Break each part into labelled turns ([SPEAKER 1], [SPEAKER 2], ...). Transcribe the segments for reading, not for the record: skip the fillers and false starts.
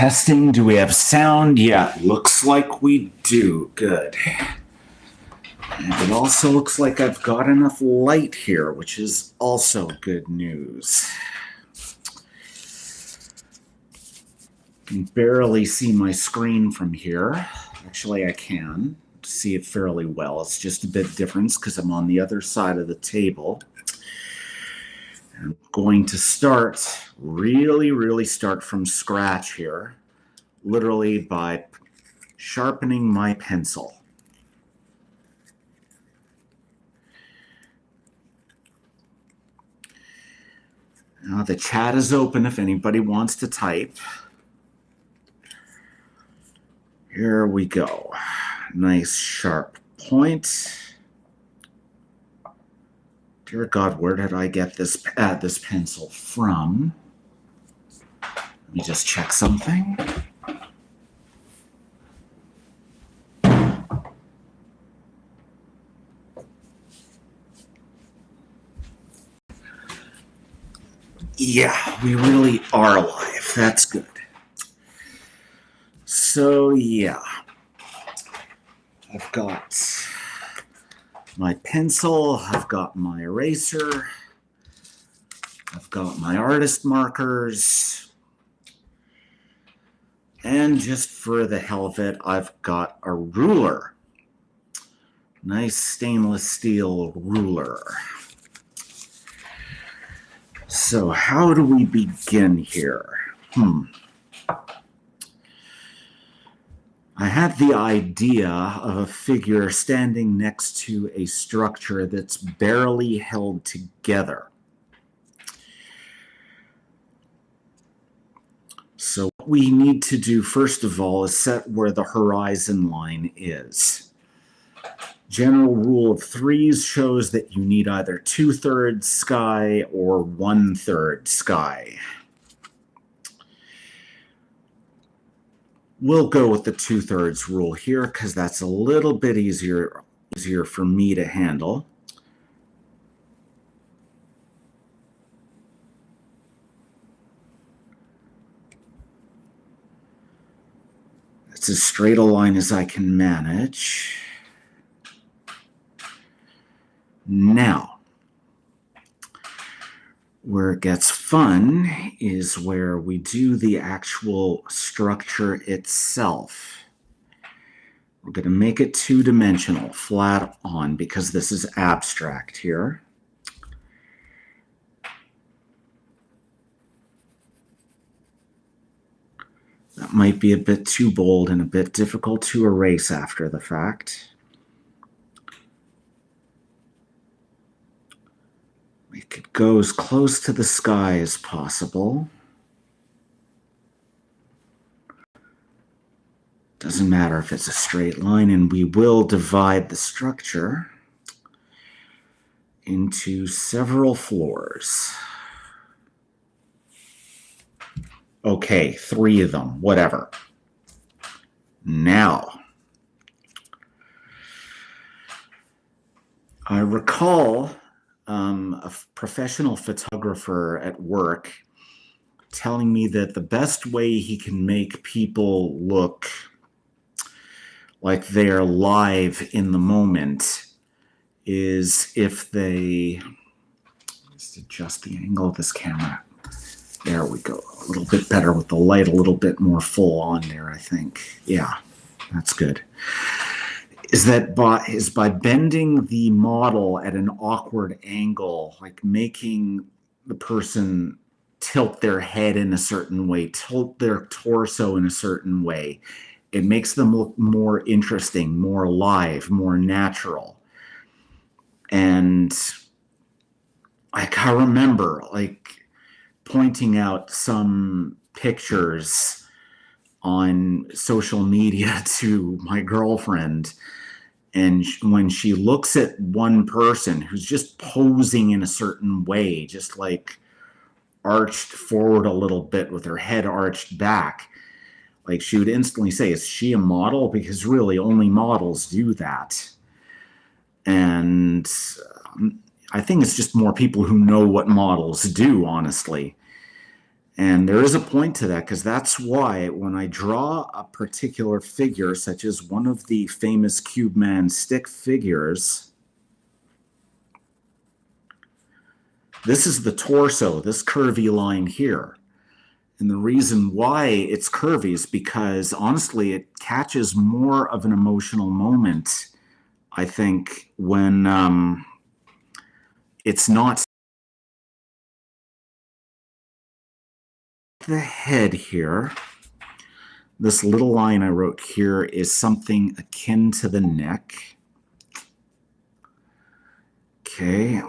[SPEAKER 1] Testing, do we have sound? Yeah, looks like we do. Good. And it also looks like I've got enough light here, which is also good news. I can barely see my screen from here. Actually, I can see it fairly well. It's just a bit different because I'm on the other side of the table. I'm going to start, really start from scratch here, literally by sharpening my pencil. Now the chat is open if anybody wants to type. Here we go. Nice sharp point. Dear God, where did I get this pencil from? Let me just check something. Yeah, we really are live. That's good. So, yeah. I've got my pencil, I've got my eraser, I've got my artist markers, and just for the hell of it, I've got a ruler. Nice stainless steel ruler. So how do we begin here? I had the idea of a figure standing next to a structure that's barely held together. So what we need to do first of all is set where the horizon line is. General rule of threes shows that you need either 2/3 sky or 1/3 sky. We'll go with the 2/3 rule here because that's a little bit easier for me to handle. It's as straight a line as I can manage. Now, where it gets fun is where we do the actual structure itself. We're going to make it two-dimensional, flat on, because this is abstract here. That might be a bit too bold and a bit difficult to erase after the fact. Make it go as close to the sky as possible. Doesn't matter if it's a straight line, and we will divide the structure into several floors. Okay, 3 of them, whatever. Now, I recall a professional photographer at work telling me that the best way he can make people look like they're live in the moment is if they, just adjust the angle of this camera. There we go. A little bit better with the light, a little bit more full on there, I think. Yeah, that's good. Is by bending the model at an awkward angle, like making the person tilt their head in a certain way, tilt their torso in a certain way. It makes them look more interesting, more alive, more natural. And I remember pointing out some pictures on social media to my girlfriend, and when she looks at one person who's just posing in a certain way, just like arched forward a little bit with her head arched back, like she would instantly say, is she a model? Because really only models do that. And I think it's just more people who know what models do, honestly. And there is a point to that, because that's why when I draw a particular figure, such as one of the famous Cubeman stick figures, this is the torso, this curvy line here. And the reason why it's curvy is because, honestly, it catches more of an emotional moment, I think, when it's not the head here. This little line I wrote here is something akin to the neck. Okay,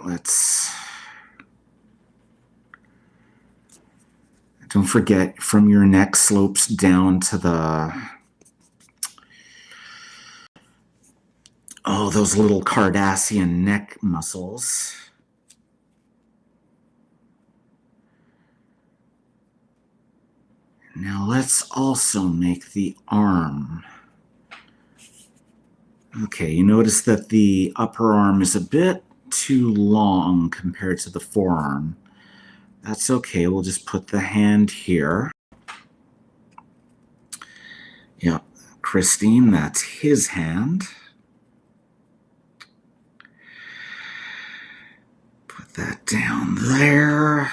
[SPEAKER 1] don't forget, from your neck slopes down to those little Cardassian neck muscles. Now let's also make the arm. Okay, you notice that the upper arm is a bit too long compared to the forearm. That's okay, we'll just put the hand here. Yeah, Christine, that's his hand. Put that down there.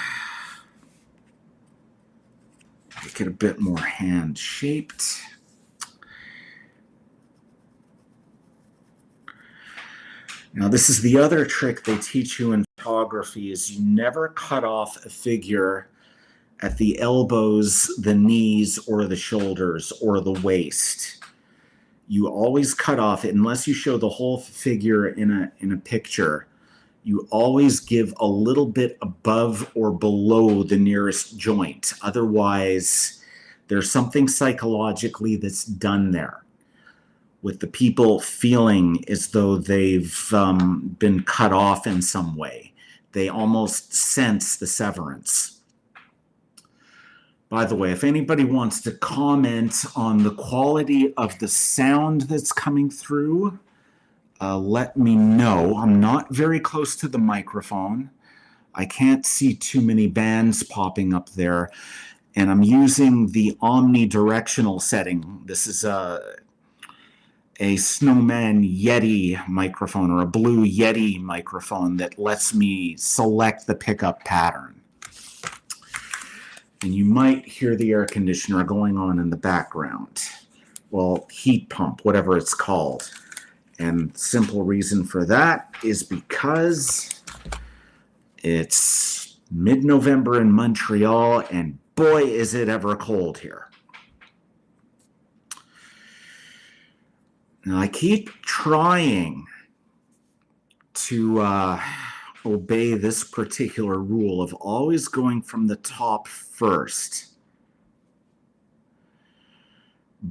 [SPEAKER 1] Make it a bit more hand-shaped. Now, this is the other trick they teach you in photography, is you never cut off a figure at the elbows, the knees, or the shoulders, or the waist. You always cut off, unless you show the whole figure in a picture, you always give a little bit above or below the nearest joint. Otherwise, there's something psychologically that's done there, with the people feeling as though they've been cut off in some way. They almost sense the severance. By the way, if anybody wants to comment on the quality of the sound that's coming through, let me know. I'm not very close to the microphone. I can't see too many bands popping up there. And I'm using the omnidirectional setting. This is a Snowman Yeti microphone, or a Blue Yeti microphone, that lets me select the pickup pattern. And you might hear the air conditioner going on in the background. Well, heat pump, whatever it's called. And the simple reason for that is because it's mid-November in Montreal, and boy, is it ever cold here. Now, I keep trying to obey this particular rule of always going from the top first.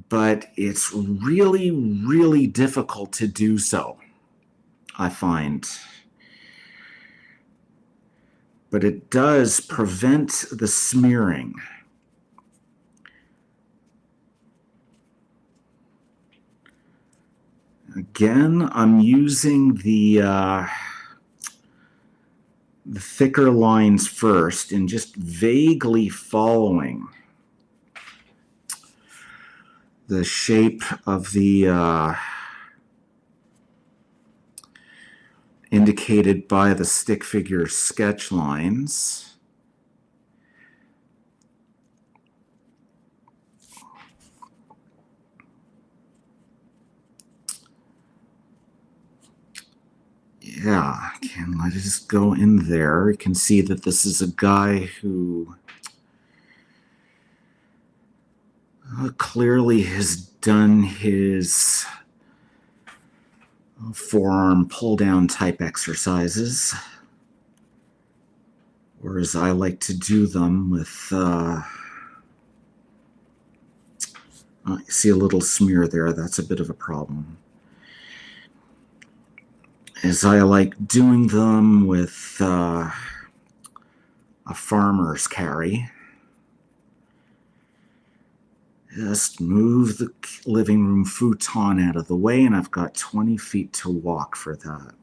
[SPEAKER 1] But it's really, really difficult to do so, I find. But it does prevent the smearing. Again, I'm using the thicker lines first and just vaguely following the shape of the indicated by the stick figure sketch lines. Yeah, can I just go in there? You can see that this is a guy who clearly has done his forearm pull-down type exercises, or as I like to do them with, I see a little smear there. That's a bit of a problem. As I like doing them with a farmer's carry. Just move the living room futon out of the way, and I've got 20 feet to walk for that.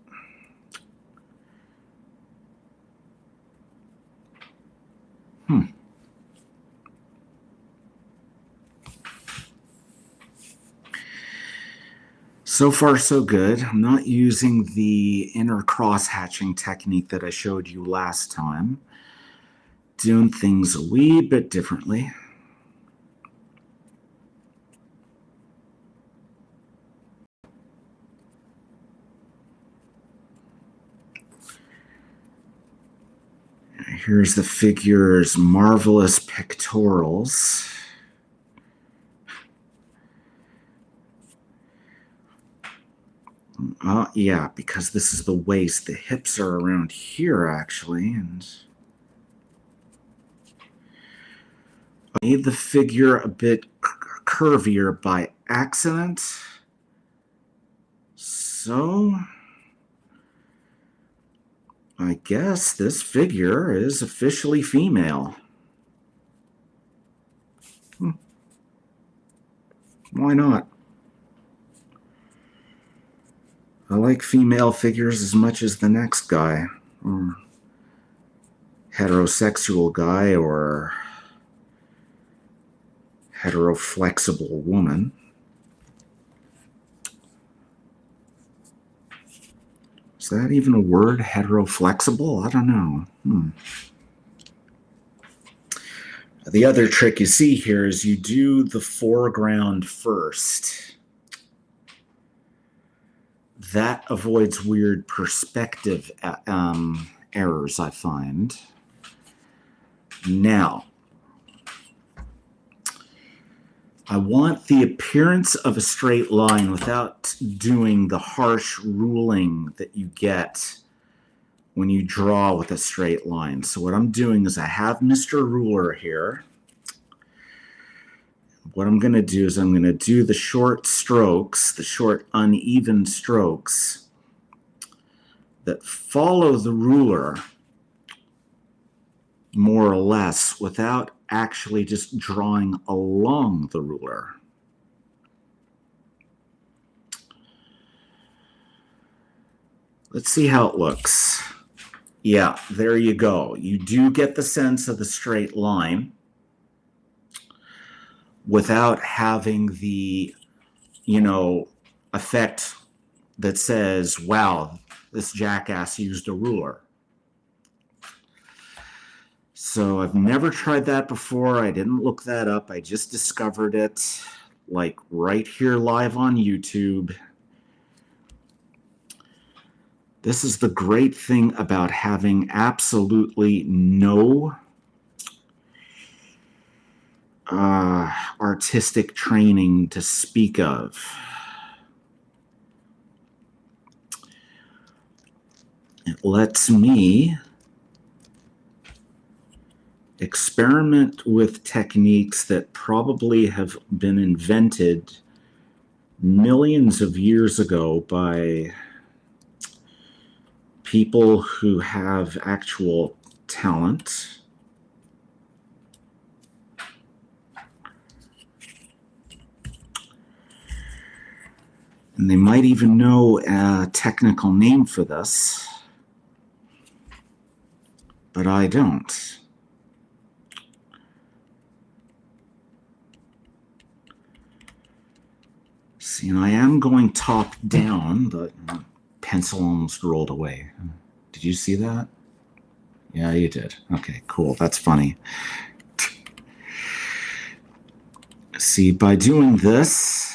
[SPEAKER 1] So far, so good. I'm not using the inner cross-hatching technique that I showed you last time. Doing things a wee bit differently. Here's the figure's marvelous pectorals. Yeah, because this is the waist. The hips are around here, actually, and I made the figure a bit curvier by accident. So I guess this figure is officially female. Why not? I like female figures as much as the next guy, or heterosexual guy, or heteroflexible woman. Is that even a word, heteroflexible? I don't know. The other trick you see here is you do the foreground first. That avoids weird perspective errors, I find. Now, I want the appearance of a straight line without doing the harsh ruling that you get when you draw with a straight line. So what I'm doing is I have Mr. Ruler here. What I'm going to do is I'm going to do the short strokes, the short uneven strokes that follow the ruler more or less without actually just drawing along the ruler. Let's see how it looks. Yeah, there you go. You do get the sense of the straight line without having the, effect that says, wow, this jackass used a ruler. So I've never tried that before. I didn't look that up. I just discovered it, like right here live on YouTube. This is the great thing about having absolutely no artistic training to speak of. It lets me experiment with techniques that probably have been invented millions of years ago by people who have actual talent. And they might even know a technical name for this, but I don't. See, and I am going top down, but pencil almost rolled away. Did you see that? Yeah, you did. Okay, cool. That's funny. See, by doing this,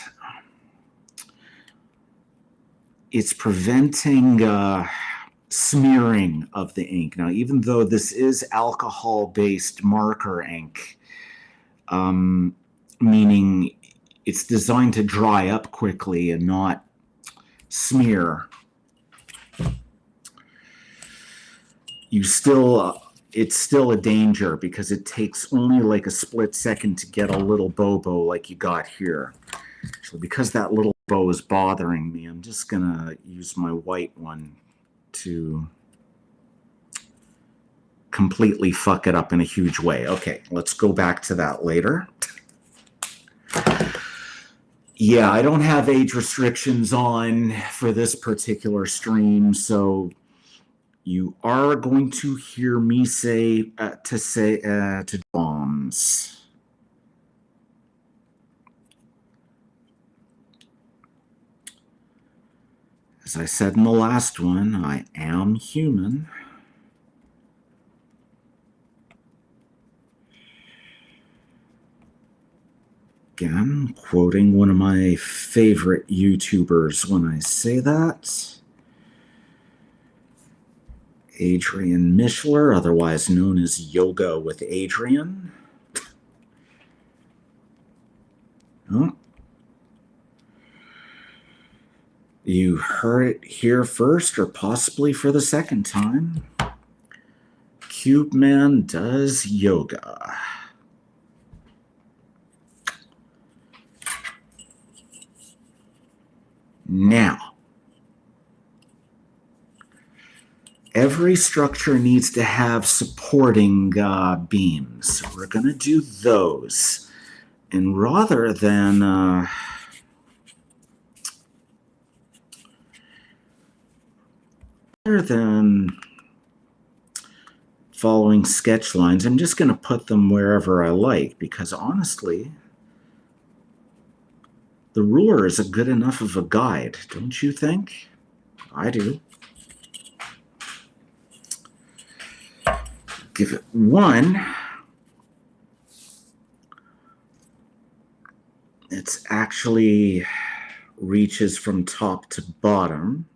[SPEAKER 1] it's preventing smearing of the ink. Now, even though this is alcohol-based marker ink, meaning it's designed to dry up quickly and not smear, it's still a danger because it takes only like a split second to get a little bobo like you got here. So because that little bow is bothering me, I'm just gonna use my white one to completely fuck it up in a huge way. Okay, let's go back to that later. Yeah, I don't have age restrictions on for this particular stream, so you are going to hear me say to bombs. As I said in the last one, I am human. Again, quoting one of my favorite YouTubers when I say that. Adrian Mishler, otherwise known as Yoga with Adrian. Oh. You heard it here first, or possibly for the second time. Cubeman does yoga. Now, every structure needs to have supporting beams. We're going to do those. And rather than following sketch lines, I'm just going to put them wherever I like, because honestly, the ruler is a good enough of a guide, don't you think? I do. Give it 1. It's actually reaches from top to bottom.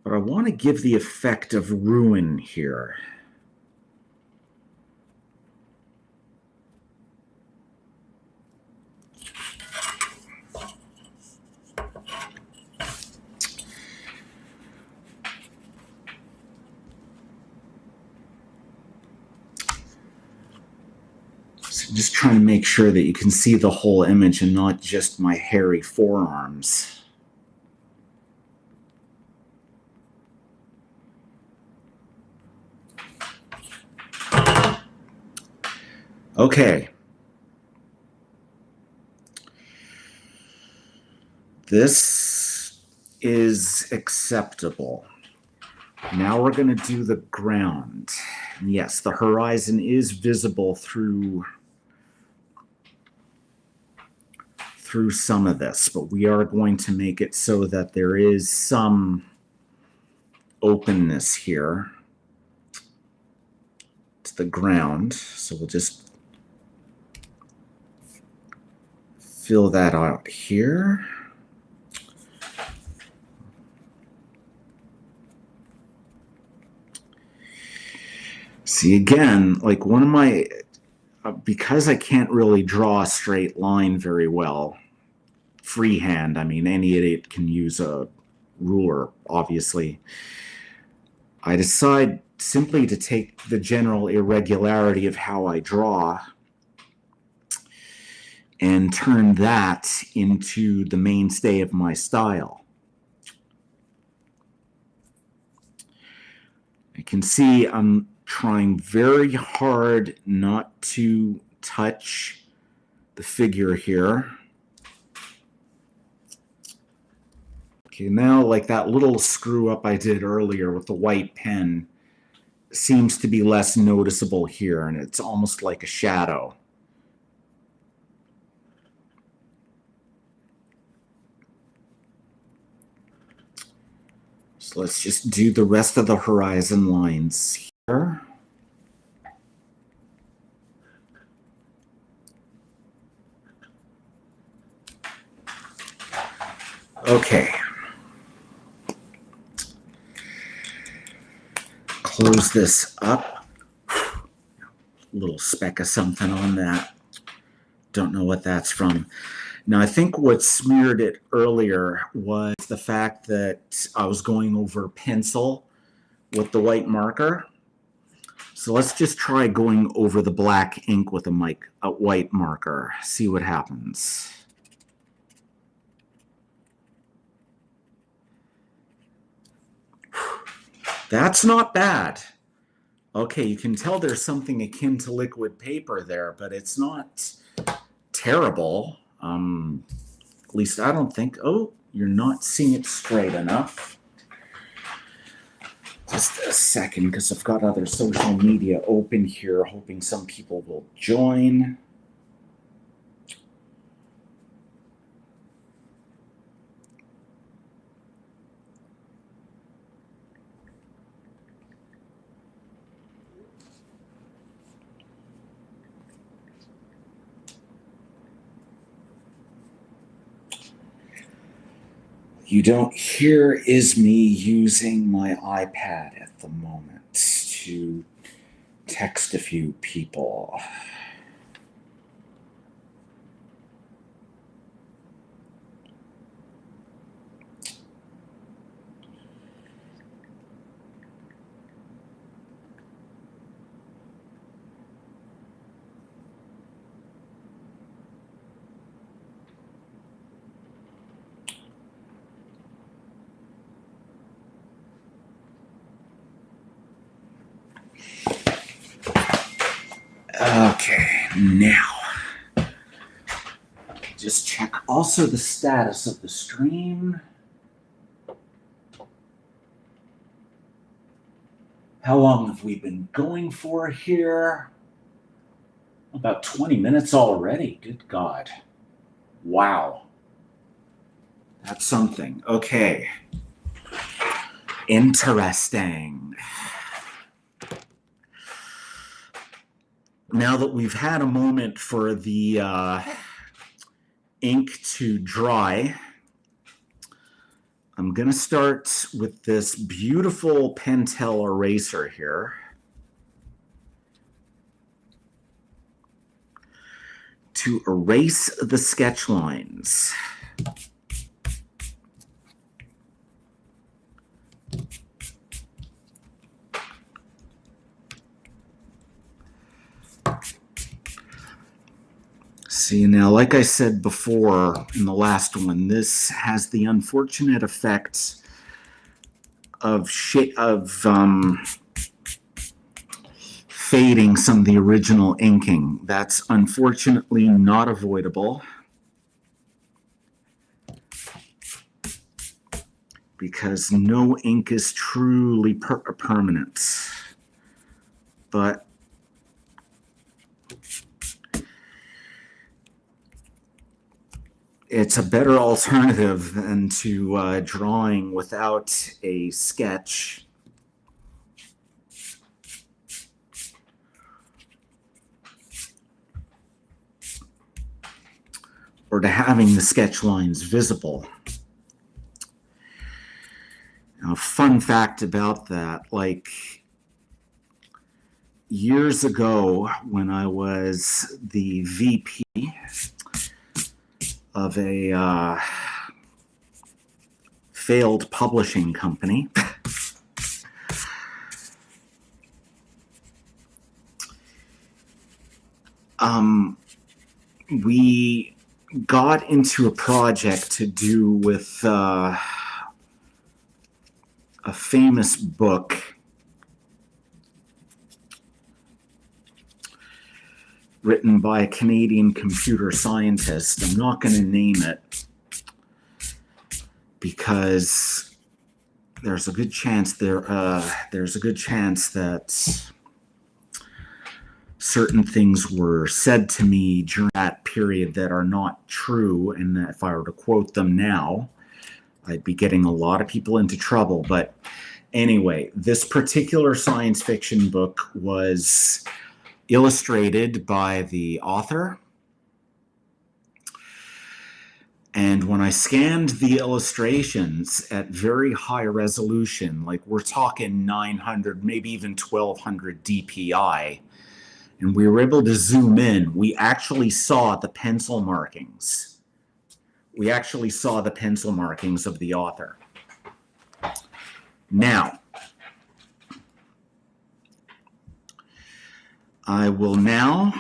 [SPEAKER 1] But I want to give the effect of ruin here. So I'm just trying to make sure that you can see the whole image and not just my hairy forearms. Okay. This is acceptable. Now we're going to do the ground. And yes, the horizon is visible through some of this, but we are going to make it so that there is some openness here to the ground. So we'll just fill that out here. See, again, like one of my, because I can't really draw a straight line very well, freehand, I mean, any idiot can use a ruler, obviously. I decide simply to take the general irregularity of how I draw and turn that into the mainstay of my style. You can see I'm trying very hard not to touch the figure here. Okay, now like that little screw up I did earlier with the white pen seems to be less noticeable here, and it's almost like a shadow. So let's just do the rest of the horizon lines here. Okay. Close this up. A little speck of something on that. Don't know what that's from. Now, I think what smeared it earlier was the fact that I was going over pencil with the white marker. So let's just try going over the black ink with a white marker. See what happens. That's not bad. Okay, you can tell there's something akin to liquid paper there, but it's not terrible. At least I don't think. Oh, you're not seeing it straight enough. Just a second, because I've got other social media open here, hoping some people will join. you don't hear is me using my iPad at the moment to text a few people. Okay, now just check also the status of the stream. How long have we been going for here? About 20 minutes already. Good God. Wow. That's something. Okay. Interesting. Now that we've had a moment for the ink to dry, I'm going to start with this beautiful Pentel eraser here to erase the sketch lines. See, now, like I said before in the last one, this has the unfortunate effect of fading some of the original inking. That's unfortunately not avoidable because no ink is truly permanent. But it's a better alternative than to drawing without a sketch. Or to having the sketch lines visible. Now, a fun fact about that, like years ago when I was the VP of a failed publishing company, we got into a project to do with a famous book written by a Canadian computer scientist. I'm not going to name it because there's a good chance that certain things were said to me during that period that are not true, and that if I were to quote them now, I'd be getting a lot of people into trouble. But anyway, this particular science fiction book was illustrated by the author. And when I scanned the illustrations at very high resolution, like we're talking 900, maybe even 1200 DPI, and we were able to zoom in, we actually saw the pencil markings. We actually saw the pencil markings of the author. Now, I will now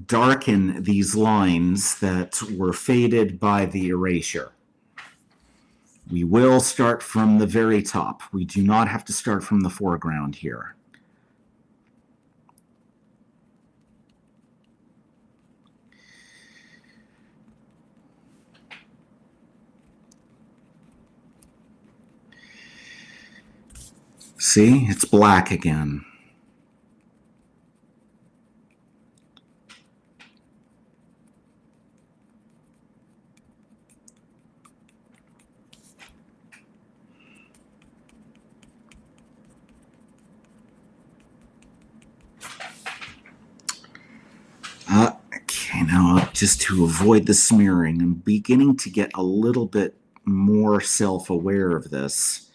[SPEAKER 1] darken these lines that were faded by the erasure. We will start from the very top. We do not have to start from the foreground here. See, it's black again. Okay, now I'll just to avoid the smearing. I'm beginning to get a little bit more self-aware of this.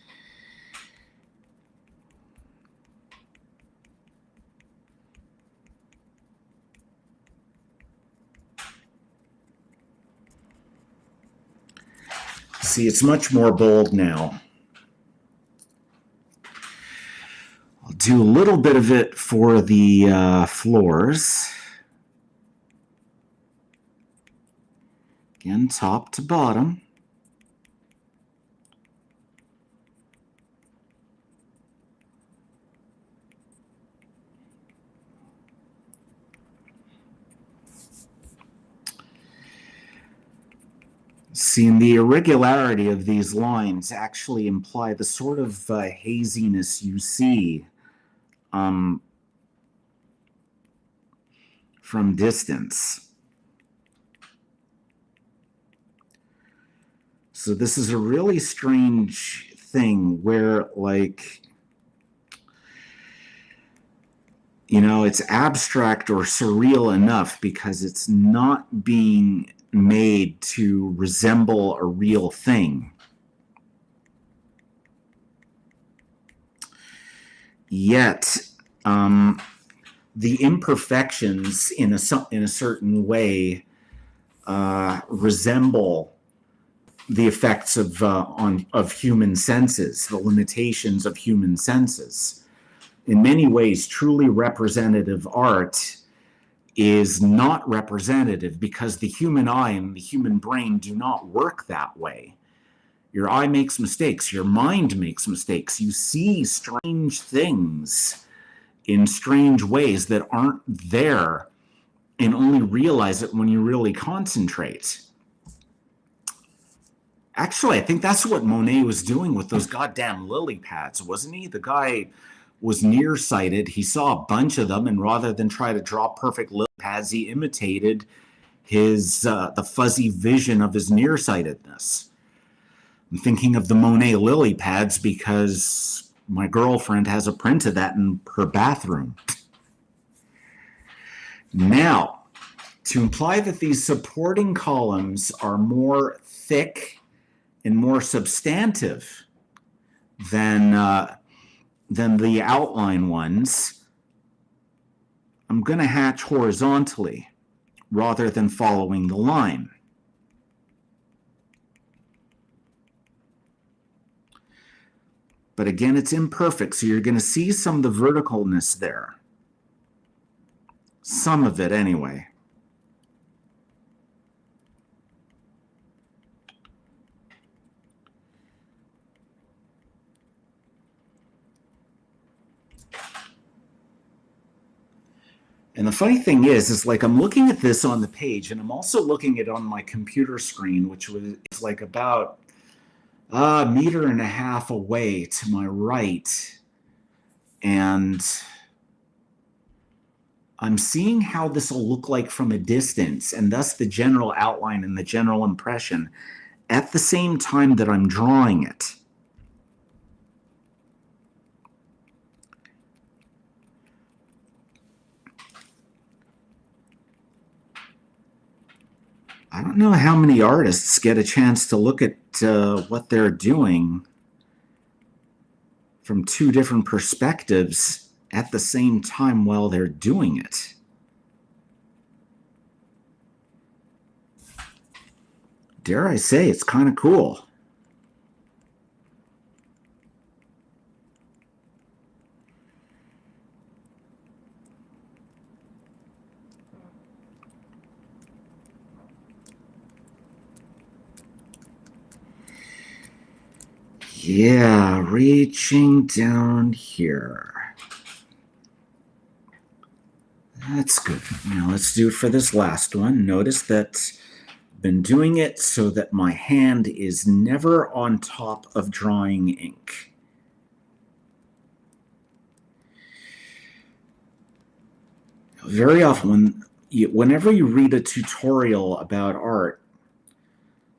[SPEAKER 1] See, it's much more bold now. I'll do a little bit of it for the floors. Again, top to bottom. Seeing the irregularity of these lines actually imply the sort of haziness you see from distance. So this is a really strange thing where, like, you know, it's abstract or surreal enough because it's not being made to resemble a real thing. Yet, the imperfections in a certain way resemble the effects of human senses, the limitations of human senses. In many ways, truly representative art is not representative because the human eye and the human brain do not work that way. Your eye makes mistakes. Your mind makes mistakes. You see strange things in strange ways that aren't there and only realize it when you really concentrate. Actually, I think that's what Monet was doing with those goddamn lily pads, wasn't he? The guy was nearsighted. He saw a bunch of them, and rather than try to draw perfect lily pads, he imitated his the fuzzy vision of his nearsightedness. I'm thinking of the Monet lily pads because my girlfriend has a print of that in her bathroom. Now, to imply that these supporting columns are more thick and more substantive than the outline ones, I'm going to hatch horizontally rather than following the line. But again, it's imperfect, so you're going to see some of the verticalness there. Some of it, anyway. And the funny thing is like I'm looking at this on the page, and I'm also looking at it on my computer screen, which is like about a meter and a half away to my right. And I'm seeing how this will look like from a distance, and thus the general outline and the general impression at the same time that I'm drawing it. I don't know how many artists get a chance to look at what they're doing from two different perspectives at the same time while they're doing it. Dare I say, it's kind of cool. Yeah, reaching down here. That's good. Now let's do it for this last one. Notice that I've been doing it so that my hand is never on top of drying ink. Very often, whenever you read a tutorial about art,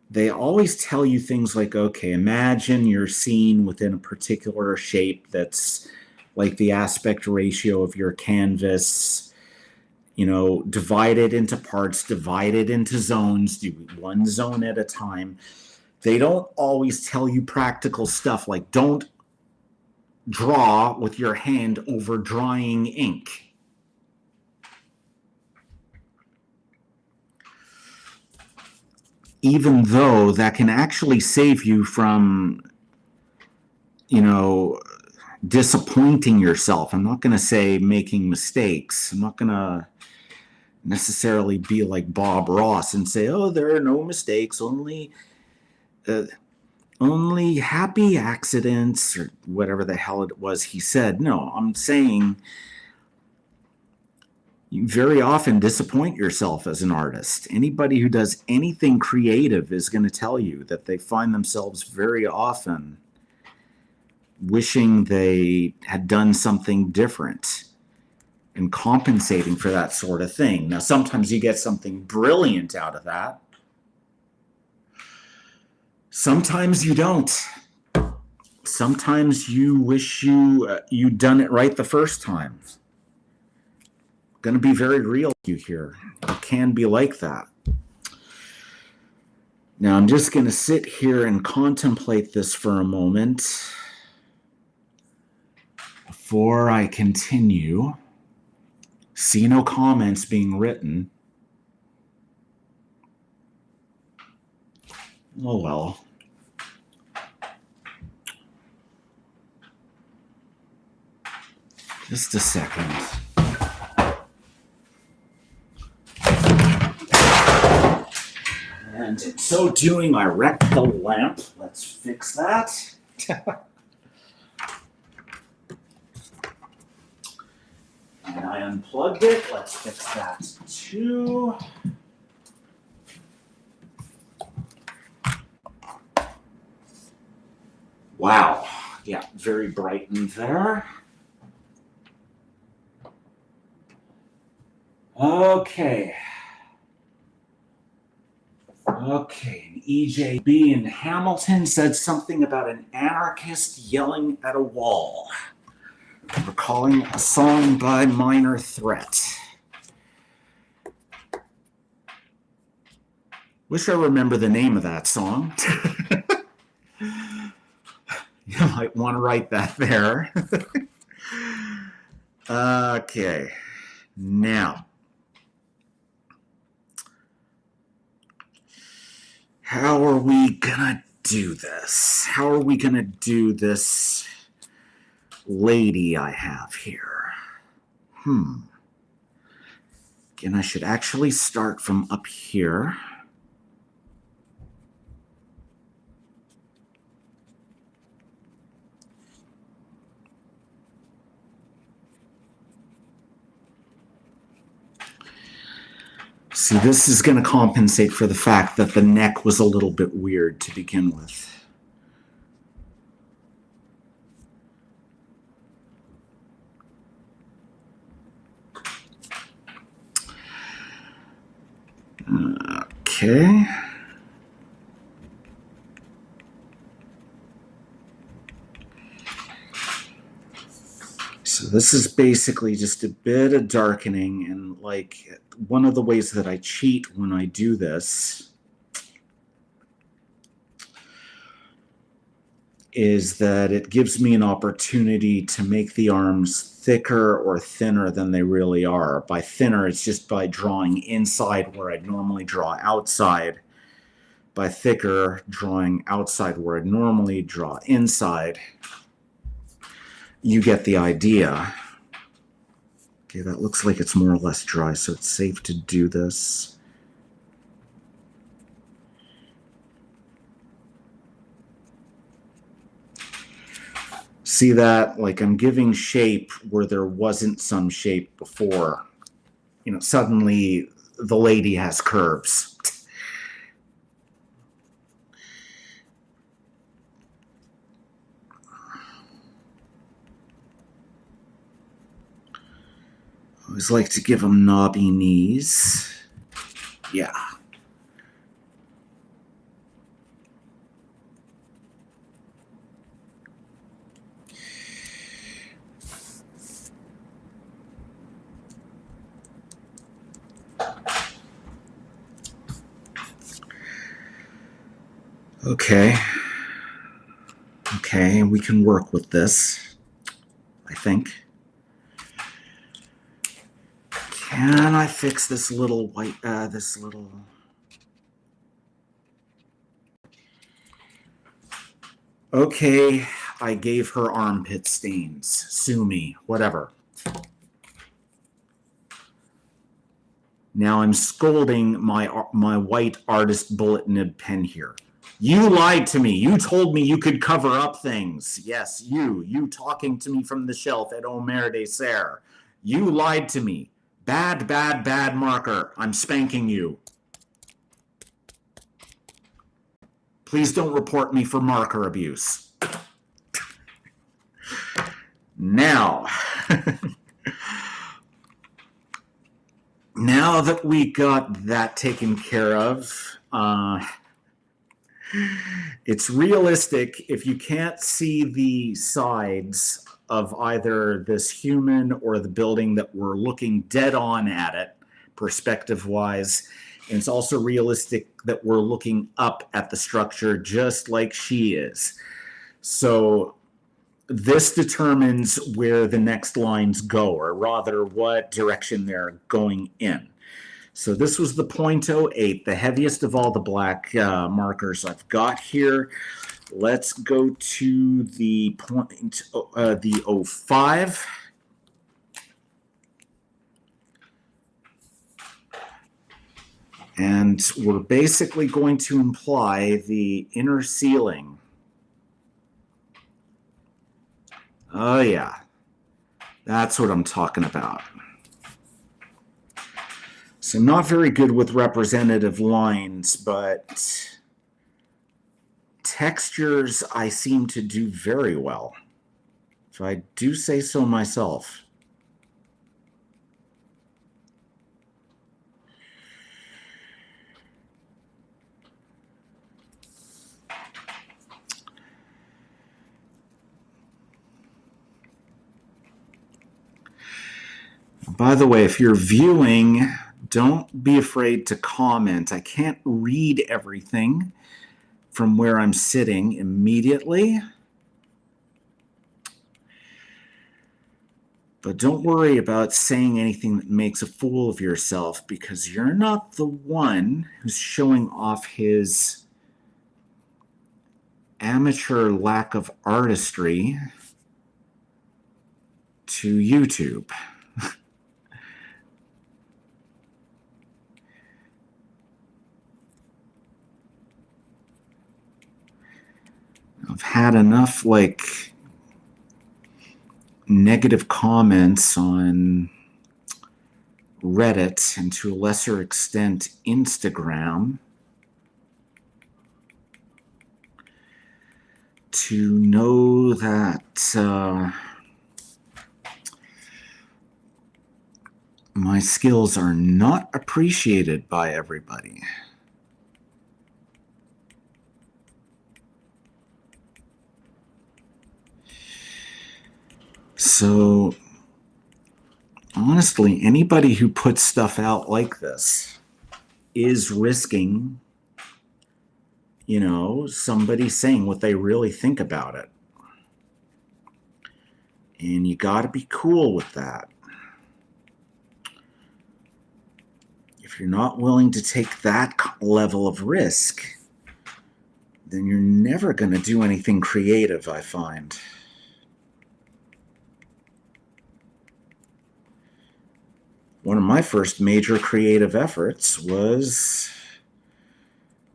[SPEAKER 1] they always tell you things like, okay, imagine your scene within a particular shape that's like the aspect ratio of your canvas, divide it into parts, divide it into zones, do one zone at a time. They don't always tell you practical stuff like don't draw with your hand over drying ink. Even though that can actually save you from, disappointing yourself. I'm not going to say making mistakes. I'm not going to necessarily be like Bob Ross and say, oh, there are no mistakes, only happy accidents, or whatever the hell it was he said. No, I'm saying you very often disappoint yourself as an artist. Anybody who does anything creative is going to tell you that they find themselves very often wishing they had done something different and compensating for that sort of thing. Now, sometimes you get something brilliant out of that. Sometimes you don't. Sometimes you wish you'd done it right the first time. Going to be very real with you here. It can be like that. Now, I'm just going to sit here and contemplate this for a moment before I continue. See no comments being written. Oh well. Just a second. And in so doing, I wrecked the lamp. Let's fix that. And I unplugged it. Let's fix that too. Wow. Yeah, very bright in there. Okay. Okay. EJB in Hamilton said something about an anarchist yelling at a wall. Recalling a song by Minor Threat. Wish I remember the name of that song. You might want to write that there. Okay. Now, how are we gonna do this? How are we gonna do this lady I have here? Again, I should actually start from up here. See, this is going to compensate for the fact that the neck was a little bit weird to begin with. Okay. So this is basically just a bit of darkening, and like one of the ways that I cheat when I do this is that it gives me an opportunity to make the arms thicker or thinner than they really are. By thinner, it's just by drawing inside where I'd normally draw outside. By thicker, drawing outside where I'd normally draw inside. You get the idea. Okay, that looks like it's more or less dry, so it's safe to do this. See that? Like I'm giving shape where there wasn't some shape before. Suddenly the lady has curves. I always like to give them knobby knees. Yeah. Okay. Okay, we can work with this, I think. Can I fix this little white, this little... Okay, I gave her armpit stains. Sue me, whatever. Now I'm scolding my white artist bullet nib pen here. You lied to me. You told me you could cover up things. Yes, you talking to me from the shelf at Omer de Serre. You lied to me. Bad, bad, bad marker. I'm spanking you. Please don't report me for marker abuse. Now, now that we got that taken care of, it's realistic if you can't see the sides of either this human or the building that we're looking dead on at it, perspective-wise. And it's also realistic that we're looking up at the structure just like she is. So this determines where the next lines go, or rather what direction they're going in. So this was the 0.08, the heaviest of all the black markers I've got here. Let's go to the 05. And we're basically going to imply the inner ceiling. Oh yeah, that's what I'm talking about. So not very good with representative lines, but textures I seem to do very well, if I do say so myself. By the way, if you're viewing, don't be afraid to comment. I can't read everything from where I'm sitting immediately. But don't worry about saying anything that makes a fool of yourself, because you're not the one who's showing off his amateur lack of artistry to YouTube. I've had enough, negative comments on Reddit and to a lesser extent Instagram to know that my skills are not appreciated by everybody. So, honestly, anybody who puts stuff out like this is risking, somebody saying what they really think about it. And you got to be cool with that. If you're not willing to take that level of risk, then you're never going to do anything creative, I find. One of my first major creative efforts was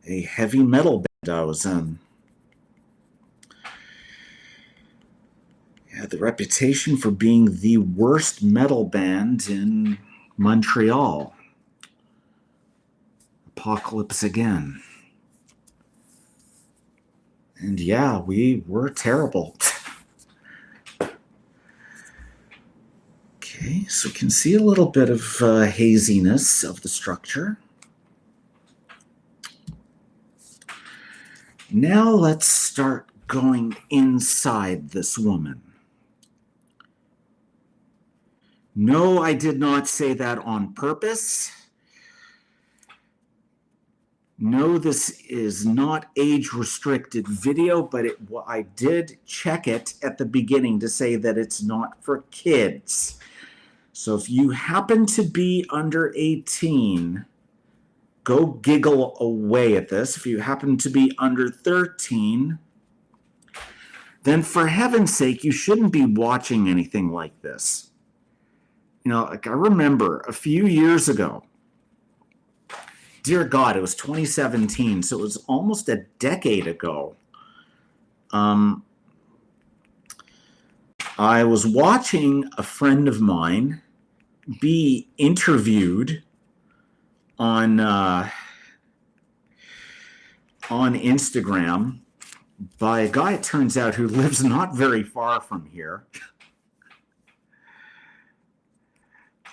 [SPEAKER 1] a heavy metal band I was in. It had the reputation for being the worst metal band in Montreal. Apocalypse Again. And yeah, we were terrible. Okay, so we can see a little bit of haziness of the structure. Now let's start going inside this woman. No, I did not say that on purpose. No, this is not age-restricted video, but I did check it at the beginning to say that it's not for kids. So if you happen to be under 18, go giggle away at this. If you happen to be under 13, then for heaven's sake, you shouldn't be watching anything like this. You know, like I remember a few years ago, dear God, it was 2017, so it was almost a decade ago. I was watching a friend of mine be interviewed on Instagram by a guy, it turns out, who lives not very far from here.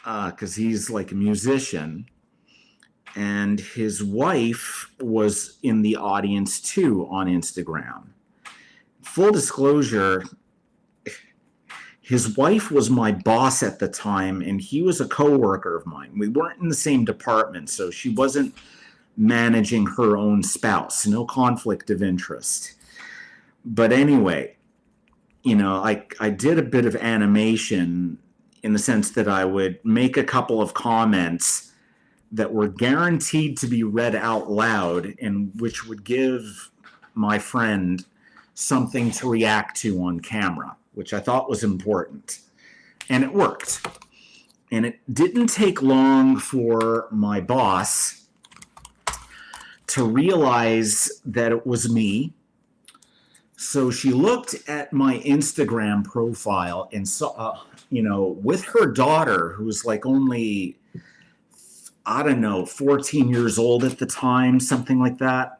[SPEAKER 1] Because he's like a musician. And his wife was in the audience too on Instagram. Full disclosure, his wife was my boss at the time, and he was a coworker of mine. We weren't in the same department, so she wasn't managing her own spouse. No conflict of interest. But anyway, you know, I did a bit of animation in the sense that I would make a couple of comments that were guaranteed to be read out loud and which would give my friend something to react to on camera, which I thought was important. And it worked. And it didn't take long for my boss to realize that it was me. So she looked at my Instagram profile and saw, you know, with her daughter, who was like only, I don't know, 14 years old at the time, something like that.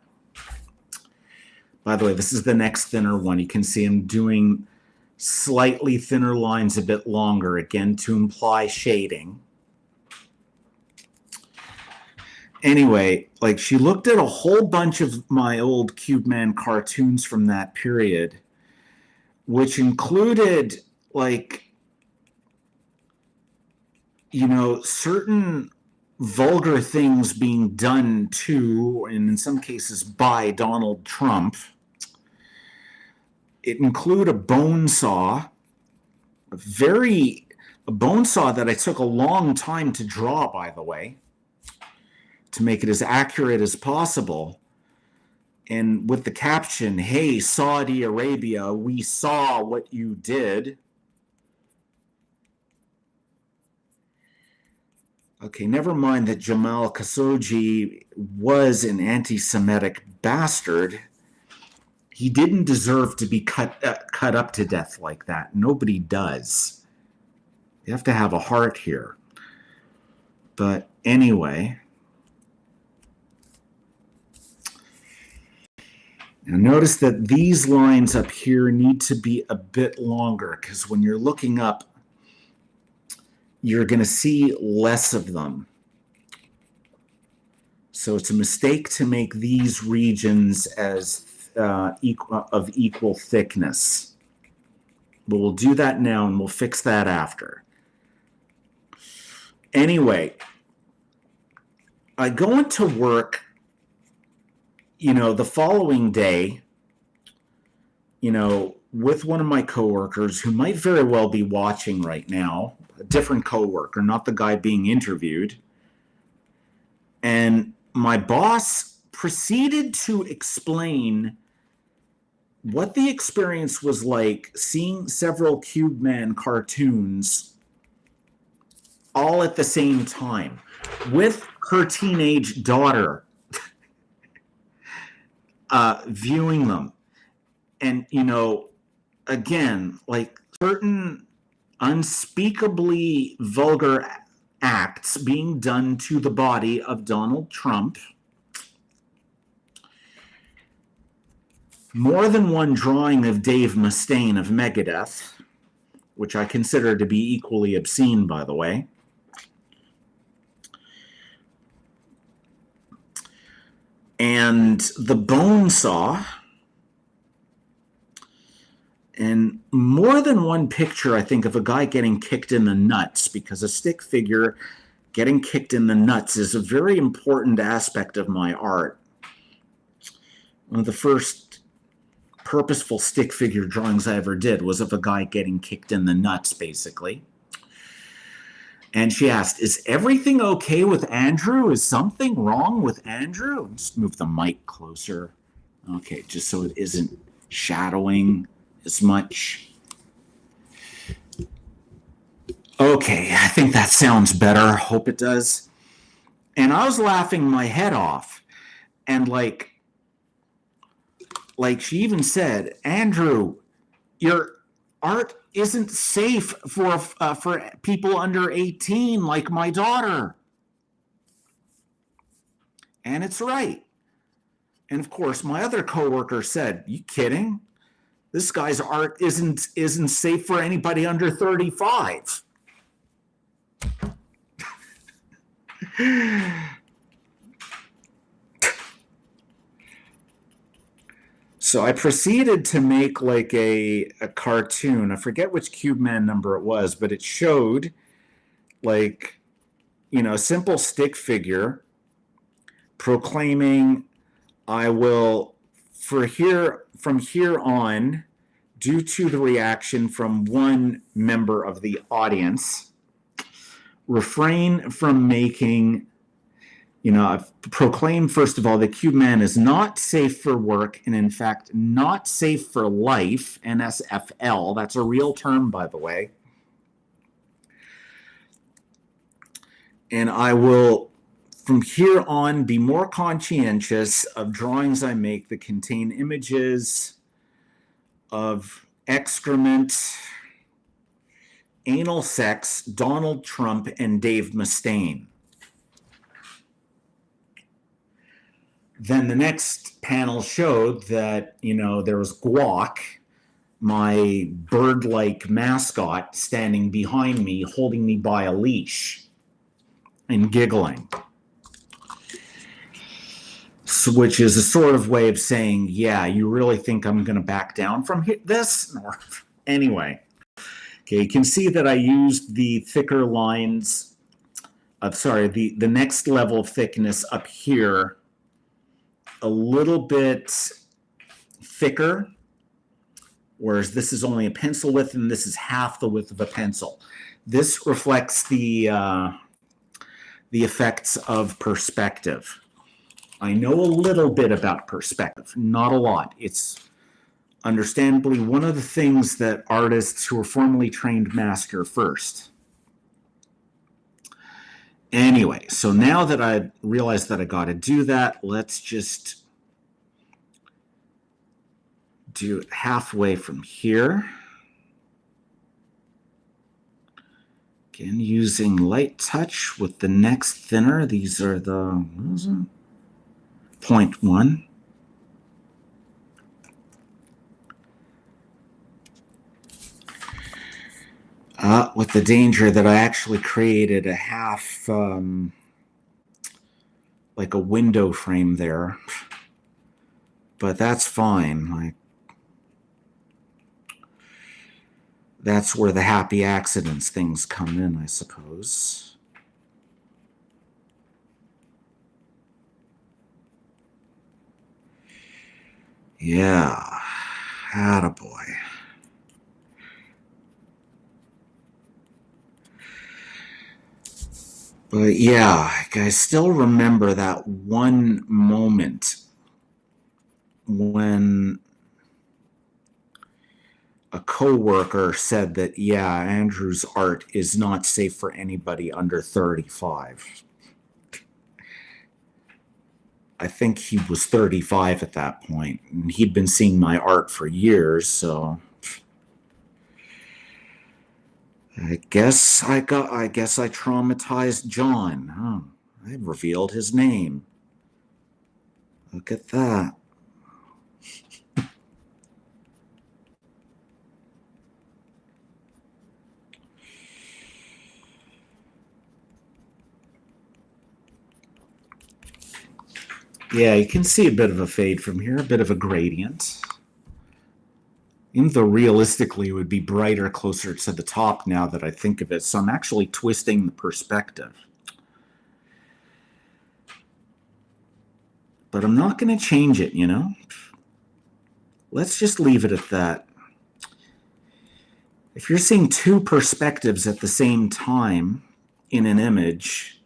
[SPEAKER 1] By the way, this is the next thinner one. You can see I'm doing slightly thinner lines a bit longer, again, to imply shading. Anyway, like she looked at a whole bunch of my old Cubeman cartoons from that period, which included like, you know, certain vulgar things being done to, and in some cases by, Donald Trump. It included a bone saw, a bone saw that I took a long time to draw, by the way, to make it as accurate as possible. And with the caption, "Hey, Saudi Arabia, we saw what you did." Okay, never mind that Jamal Khashoggi was an anti-Semitic bastard. He didn't deserve to be cut up to death like that. Nobody does. You have to have a heart here. But anyway, now notice that these lines up here need to be a bit longer, because when you're looking up, you're going to see less of them. So it's a mistake to make these regions as equal thickness. But we'll do that now, and we'll fix that after. Anyway, I go into work, you know, the following day, you know, with one of my coworkers who might very well be watching right now, a different coworker, not the guy being interviewed. And my boss proceeded to explain what the experience was like seeing several Cubeman cartoons all at the same time with her teenage daughter viewing them. And, you know, again, like certain unspeakably vulgar acts being done to the body of Donald Trump. More than one drawing of Dave Mustaine of Megadeth, which I consider to be equally obscene, by the way. And the bone saw. And more than one picture, I think, of a guy getting kicked in the nuts, because a stick figure getting kicked in the nuts is a very important aspect of my art. One of the first purposeful stick figure drawings I ever did was of a guy getting kicked in the nuts, basically. And she asked, "Is everything okay with Andrew? Is something wrong with Andrew?" Just move the mic closer. Okay, just so it isn't shadowing as much. Okay, I think that sounds better. Hope it does. And I was laughing my head off. And like she even said, "Andrew, your art isn't safe for people under 18 like my daughter." And it's right. And of course, my other coworker said, "You kidding? This guy's art isn't safe for anybody under 35." So I proceeded to make like a cartoon. I forget which Cubeman number it was, but it showed like, a simple stick figure proclaiming, "I will, from here on, due to the reaction from one member of the audience, refrain from making," I've proclaimed, first of all, that Cubeman is not safe for work and, in fact, not safe for life, NSFL. That's a real term, by the way. And I will, from here on, be more conscientious of drawings I make that contain images of excrement, anal sex, Donald Trump, and Dave Mustaine. Then the next panel showed that, there was Guac, my bird-like mascot, standing behind me, holding me by a leash and giggling. So, which is a sort of way of saying, yeah, you really think I'm going to back down from this? Anyway, okay, you can see that I used the thicker lines the next level of thickness up here a little bit thicker, whereas this is only a pencil width and this is half the width of a pencil. This reflects the effects of perspective. I know a little bit about perspective, not a lot. It's understandably one of the things that artists who are formally trained master first. Anyway, so now that I realized that I got to do that, let's just do it halfway from here. Again, using light touch with the next thinner. These are the 0.1. With the danger that I actually created a half, like a window frame there. But that's fine. That's where the happy accidents things come in, I suppose. Yeah, attaboy. But yeah, I still remember that one moment when a coworker said that, yeah, Andrew's art is not safe for anybody under 35. I think he was 35 at that point, and he'd been seeing my art for years, so I guess I traumatized John. I revealed his name. Look at that. Yeah, you can see a bit of a fade from here, a bit of a gradient. Even though realistically it would be brighter closer to the top now that I think of it. So I'm actually twisting the perspective. but I'm not going to change it, you know? Let's just leave it at that. If you're seeing two perspectives at the same time in an image,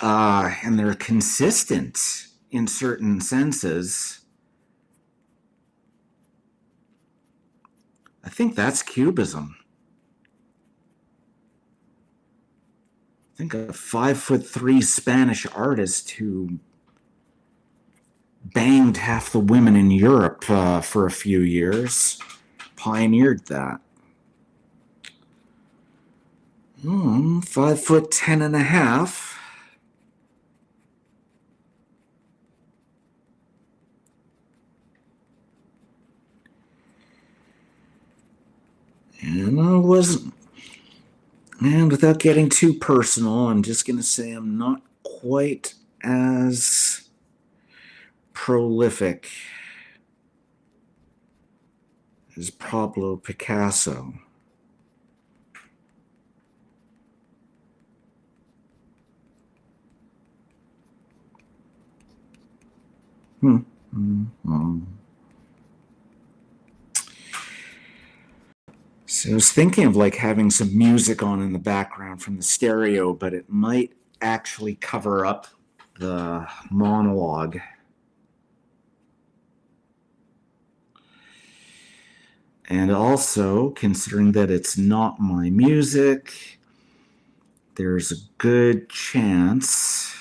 [SPEAKER 1] and they're consistent in certain senses, I think that's cubism. I think a 5'3" Spanish artist who banged half the women in Europe for a few years pioneered that. 5'10.5". And without getting too personal, I'm just going to say I'm not quite as prolific as Pablo Picasso. So I was thinking of like having some music on in the background from the stereo, but it might actually cover up the monologue. And also, considering that it's not my music, there's a good chance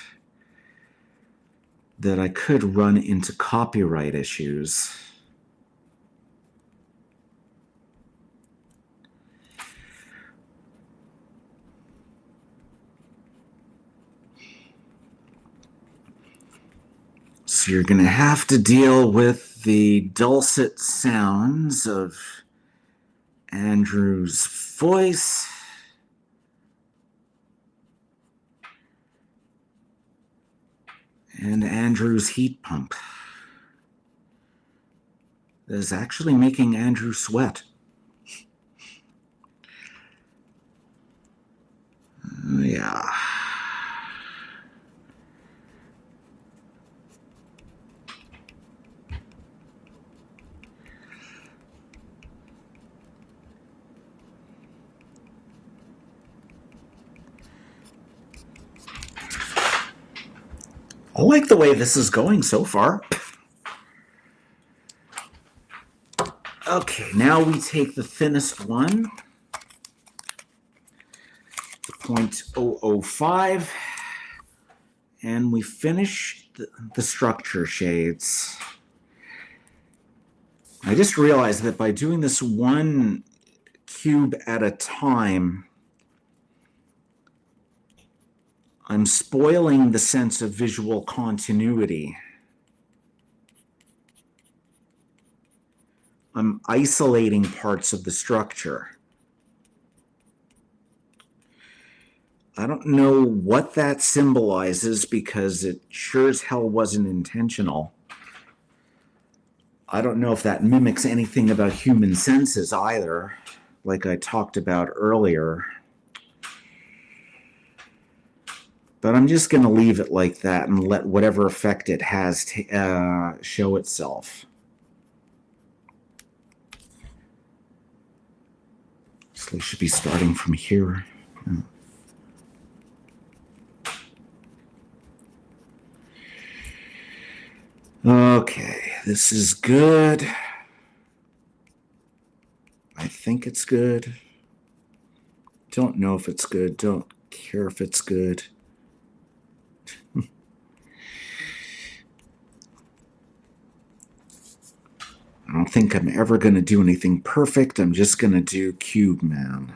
[SPEAKER 1] that I could run into copyright issues. So you're going to have to deal with the dulcet sounds of Andrew's voice and Andrew's heat pump. That is actually making Andrew sweat. Yeah. I like the way this is going so far. Okay, now we take the thinnest one, the 0.005, and we finish the structure shades. I just realized that by doing this one cube at a time, I'm spoiling the sense of visual continuity. I'm isolating parts of the structure. I don't know what that symbolizes because it sure as hell wasn't intentional. I don't know if that mimics anything about human senses either, like I talked about earlier. But I'm just going to leave it like that and let whatever effect it has show itself. So we should be starting from here. Okay, this is good. I think it's good. Don't know if it's good. Don't care if it's good. I don't think I'm ever going to do anything perfect. I'm just going to do Cubeman.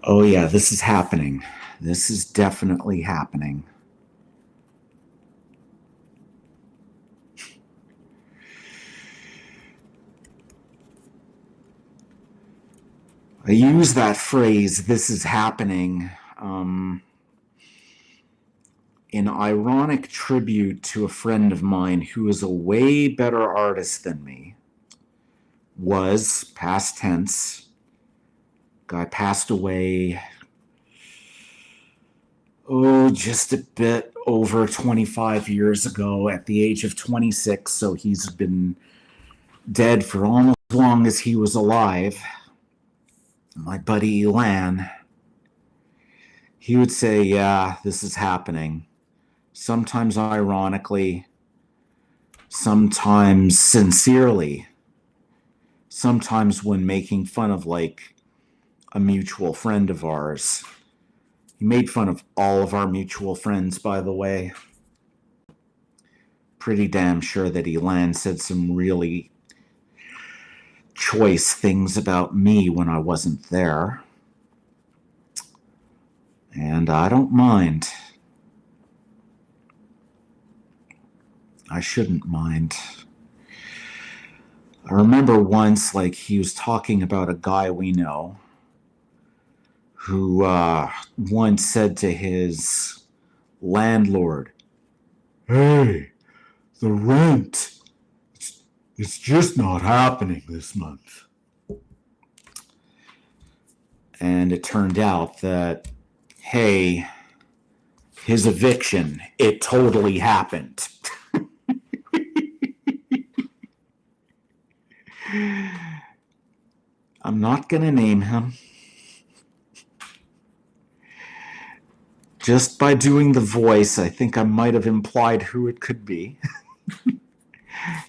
[SPEAKER 1] Oh yeah, this is happening. This is definitely happening. I use that phrase, "this is happening," in ironic tribute to a friend of mine who is a way better artist than me. Was, past tense. Guy passed away, just a bit over 25 years ago at the age of 26. So he's been dead for almost as long as he was alive. My buddy Elan, he would say, yeah, this is happening. Sometimes ironically, sometimes sincerely, sometimes when making fun of like a mutual friend of ours. He made fun of all of our mutual friends, by the way. Pretty damn sure that Elan said some really choice things about me when I wasn't there. And I don't mind. I shouldn't mind. I remember once, like, he was talking about a guy we know who once said to his landlord, "Hey, the rent, it's just not happening this month." And it turned out that, hey, his eviction, it totally happened. I'm not going to name him. Just by doing the voice, I think I might have implied who it could be. I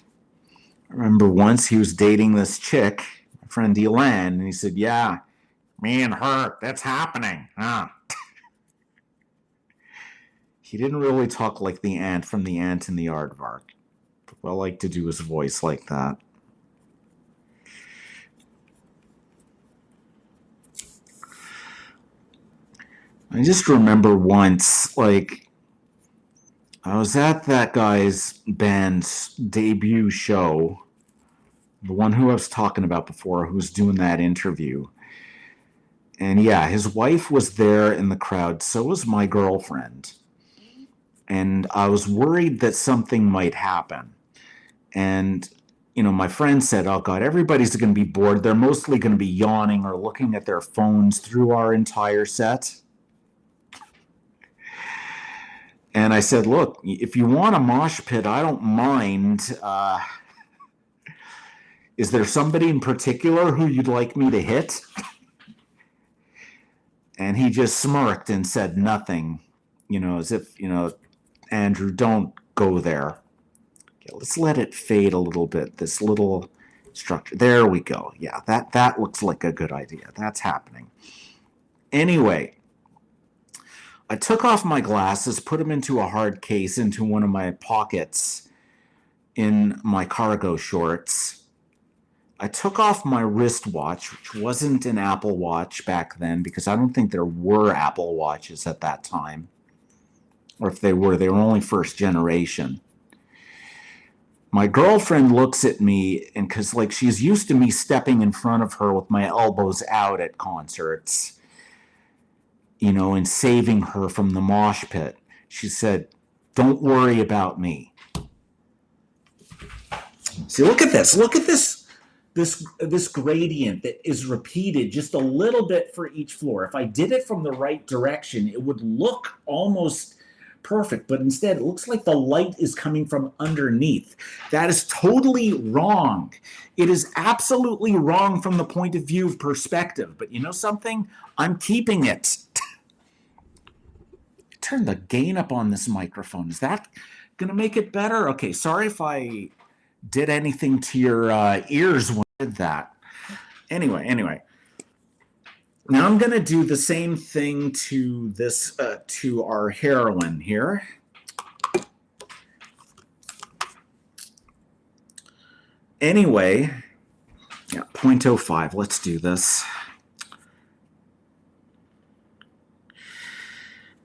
[SPEAKER 1] remember once he was dating this chick, my friend Elan, and he said, "Yeah, me and her, that's happening, huh?" He didn't really talk like the ant from The Ant in the Aardvark. I like to do his voice like that. I just remember once, like, I was at that guy's band's debut show, the one who I was talking about before, who was doing that interview. And yeah, his wife was there in the crowd, so was my girlfriend. And I was worried that something might happen. And, you know, my friend said, "Oh God, everybody's going to be bored. They're mostly going to be yawning or looking at their phones through our entire set." And I said, "Look, if you want a mosh pit, I don't mind. Is there somebody in particular who you'd like me to hit?" And he just smirked and said nothing, as if, "Andrew, don't go there. Okay, let's let it fade a little bit, this little structure. There we go. Yeah, that looks like a good idea. That's happening." Anyway, I took off my glasses, put them into a hard case into one of my pockets in my cargo shorts. I took off my wristwatch, which wasn't an Apple Watch back then, because I don't think there were Apple Watches at that time. Or if they were only first generation. My girlfriend looks at me, and because like she's used to me stepping in front of her with my elbows out at concerts, and saving her from the mosh pit, she said, "Don't worry about me." See, look at this gradient that is repeated just a little bit for each floor. If I did it from the right direction, it would look almost perfect, but instead it looks like the light is coming from underneath. That is totally wrong. It is absolutely wrong from the point of view of perspective, but you know something? I'm keeping it. Turn the gain up on this microphone. Is that gonna make it better? Okay, sorry if I did anything to your ears when I did that. Anyway. Now I'm going to do the same thing to this, to our heroine here. Anyway, yeah, 0.05. Let's do this.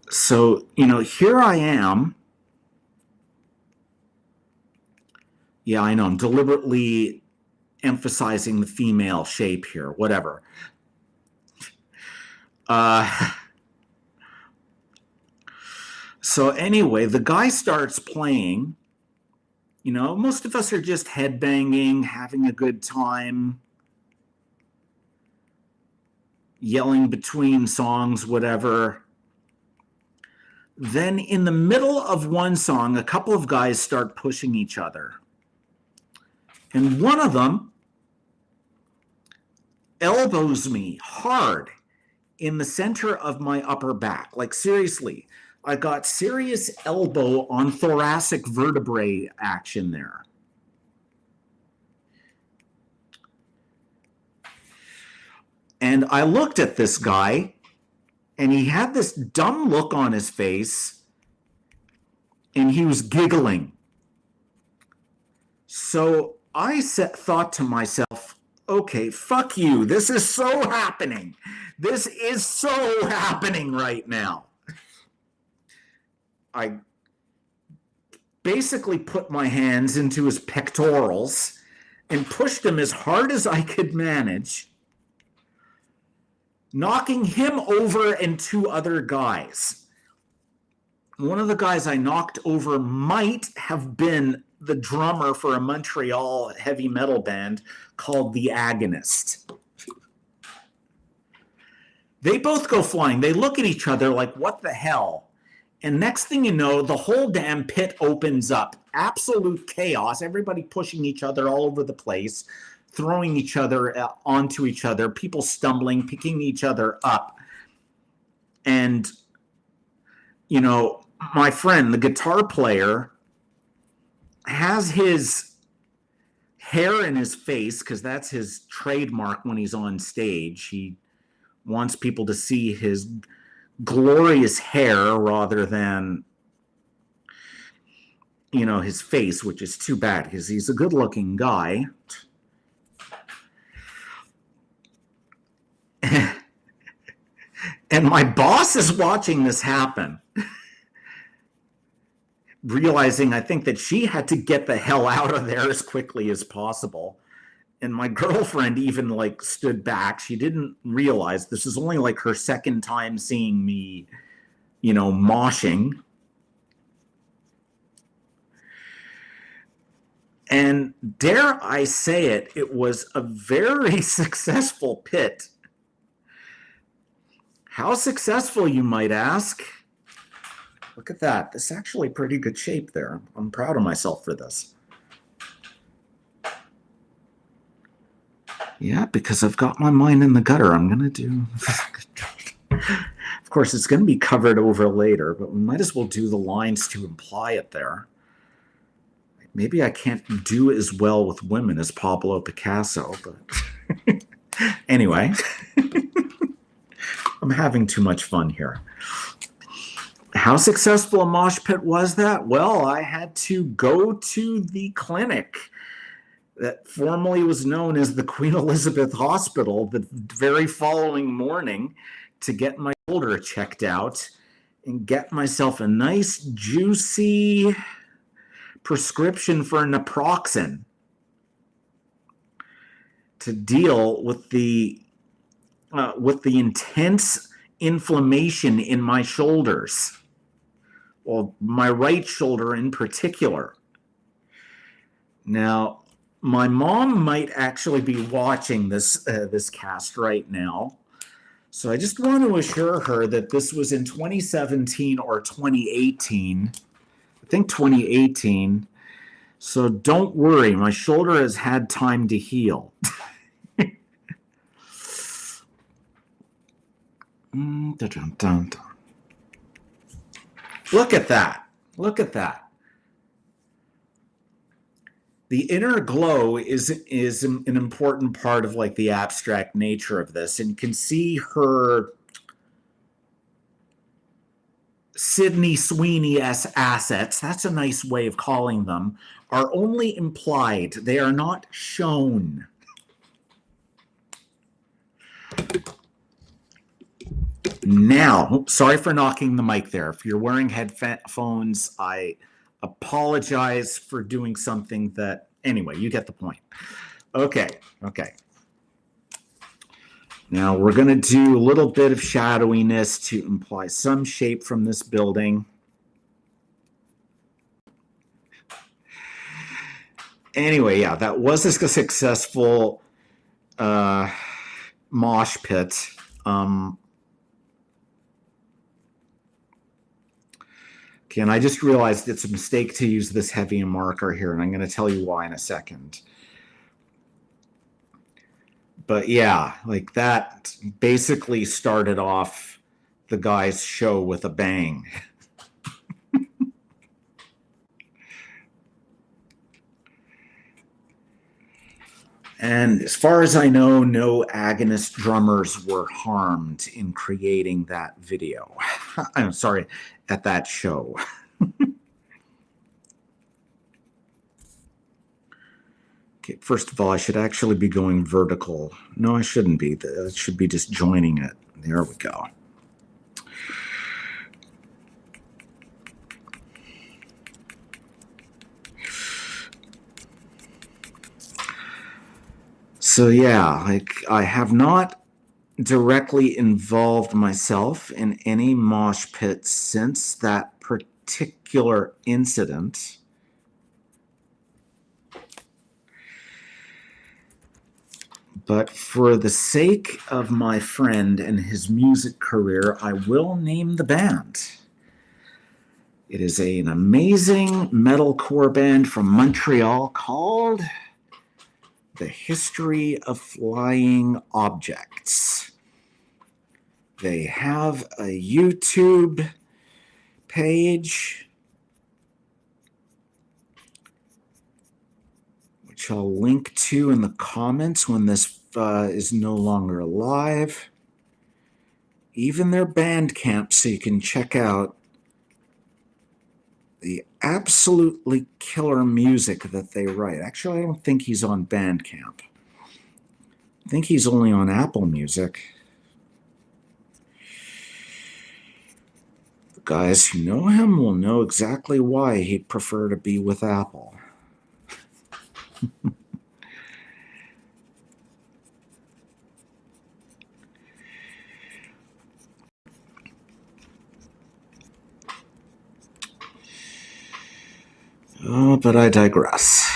[SPEAKER 1] So, here I am. Yeah, I know. I'm deliberately emphasizing the female shape here, whatever. Uh, so anyway, the guy starts playing. You know, most of us are just headbanging, having a good time, yelling between songs, whatever. Then in the middle of one song, a couple of guys start pushing each other. And one of them elbows me hard in the center of my upper back. Like, seriously, I got serious elbow on thoracic vertebrae action there. And I looked at this guy, and he had this dumb look on his face, and he was giggling. So I thought to myself, okay, fuck you. This is so happening. This is so happening right now. I basically put my hands into his pectorals and pushed him as hard as I could manage, knocking him over and two other guys. One of the guys I knocked over might have been the drummer for a Montreal heavy metal band called The Agonist. They both go flying. They look at each other like, what the hell? And next thing you know, the whole damn pit opens up. Absolute chaos. Everybody pushing each other all over the place, throwing each other onto each other, people stumbling, picking each other up. And, you know, my friend, the guitar player, has his hair in his face because that's his trademark when he's on stage. He wants people to see his glorious hair rather than, you know, his face, which is too bad because he's a good-looking guy. And my boss is watching this happen, realizing, I think, that she had to get the hell out of there as quickly as possible. And my girlfriend even like stood back. She didn't realize this is only like her second time seeing me, you know, moshing. And dare I say it, it was a very successful pit. How successful, you might ask? Look at that. This is actually pretty good shape there. I'm proud of myself for this. Yeah, because I've got my mind in the gutter. I'm going to do... Of course, it's going to be covered over later, but we might as well do the lines to imply it there. Maybe I can't do as well with women as Pablo Picasso, but... Anyway, I'm having too much fun here. How successful a mosh pit was that? Well, I had to go to the clinic that formerly was known as the Queen Elizabeth Hospital the very following morning to get my shoulder checked out and get myself a nice, juicy prescription for naproxen to deal with the intense inflammation in my shoulders. Well, my right shoulder in particular. Now, my mom might actually be watching this cast right now. So I just want to assure her that this was in 2017 or 2018. I think 2018. So don't worry, my shoulder has had time to heal. Look at that. Look at that. The inner glow is an important part of like the abstract nature of this, and you can see her Sydney Sweeney-esque assets, that's a nice way of calling them, are only implied. They are not shown. Now, sorry for knocking the mic there. If you're wearing headphones, I apologize for doing something that, anyway, you get the point. Okay. Now we're going to do a little bit of shadowiness to imply some shape from this building. Anyway, yeah, that was a successful mosh pit. Okay, and I just realized it's a mistake to use this heavy marker here, and I'm going to tell you why in a second. But yeah, like that basically started off the guy's show with a bang. And as far as I know, no agonist drummers were harmed in creating that video. I'm sorry, at that show. Okay, first of all, I should actually be going vertical. No, I shouldn't be. It should be just joining it. There we go. So yeah, like I have not directly involved myself in any mosh pits since that particular incident. But for the sake of my friend and his music career, I will name the band. It is an amazing metalcore band from Montreal called The History of Flying Objects. They have a YouTube page, which I'll link to in the comments when this is no longer live. Even their Bandcamp, so you can check out the absolutely killer music that they write. Actually, I don't think he's on Bandcamp. I think he's only on Apple Music. The guys who know him will know exactly why he'd prefer to be with Apple. Oh, but I digress.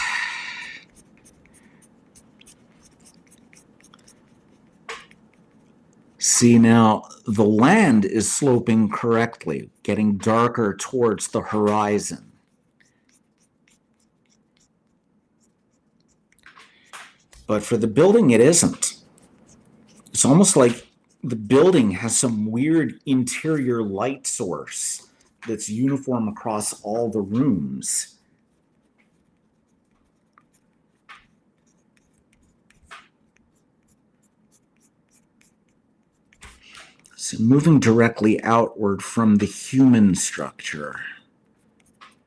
[SPEAKER 1] See, now the land is sloping correctly, getting darker towards the horizon. But for the building, it isn't. It's almost like the building has some weird interior light source that's uniform across all the rooms. So moving directly outward from the human structure.